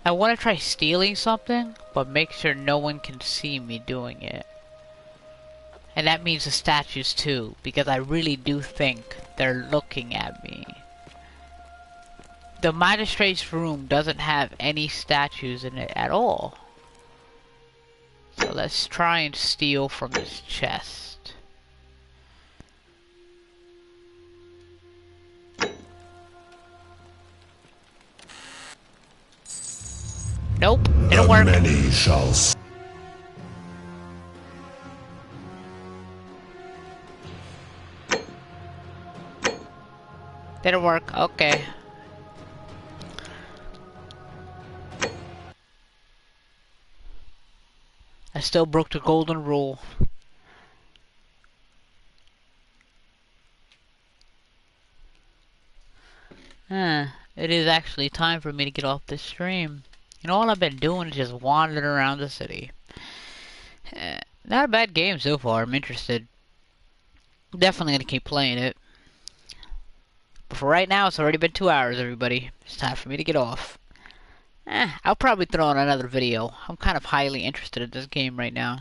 I want to try stealing something, but make sure no one can see me doing it. And that means the statues too, because I really do think they're looking at me. The magistrate's room doesn't have any statues in it at all. So let's try and steal from this chest. Nope, didn't work. Many shall. Didn't work, okay. I still broke the golden rule. It is actually time for me to get off this stream. You know, all I've been doing is just wandering around the city. Not a bad game so far, I'm interested. Definitely gonna keep playing it. But for right now, it's already been 2 hours, everybody. It's time for me to get off. I'll probably throw in another video. I'm kind of highly interested in this game right now.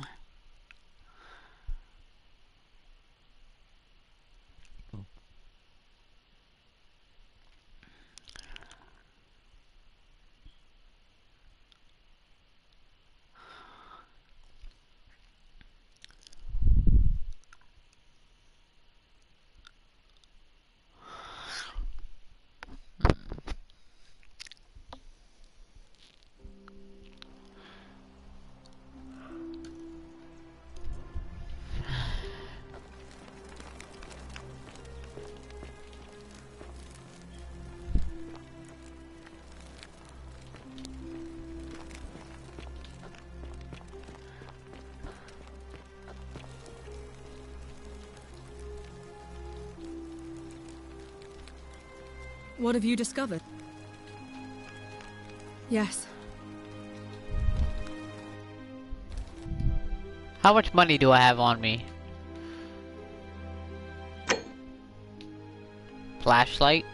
What have you discovered? Yes. How much money do I have on me? Flashlight?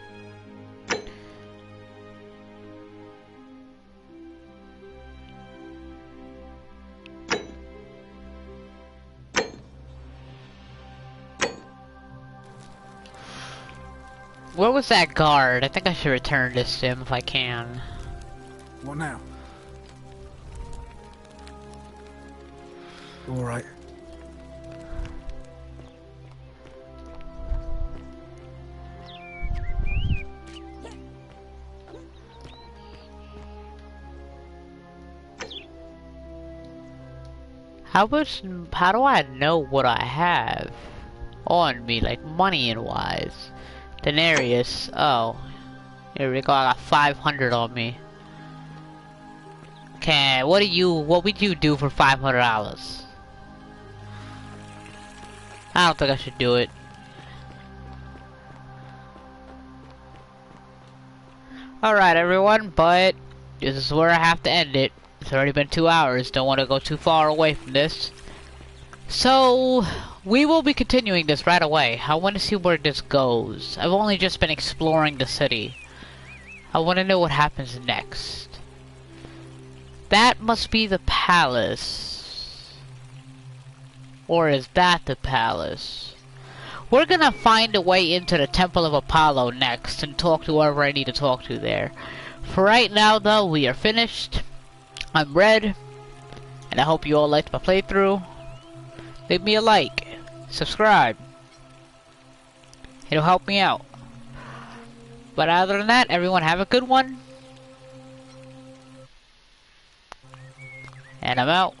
Where was that guard? I think I should return this to him if I can. What now? All right. How do I know what I have on me, like money and wise? Denarius, oh. Here we go, I got 500 on me. Okay, what would you do for $500? I don't think I should do it. Alright everyone, but this is where I have to end it. It's already been 2 hours, don't want to go too far away from this. So, we will be continuing this right away. I want to see where this goes. I've only just been exploring the city. I want to know what happens next. That must be the palace. Or is that the palace? We're gonna find a way into the Temple of Apollo next and talk to whoever I need to talk to there. For right now, though, we are finished. I'm Red, and I hope you all liked my playthrough. Leave me a like, subscribe. It'll help me out. But other than that, everyone have a good one. And I'm out.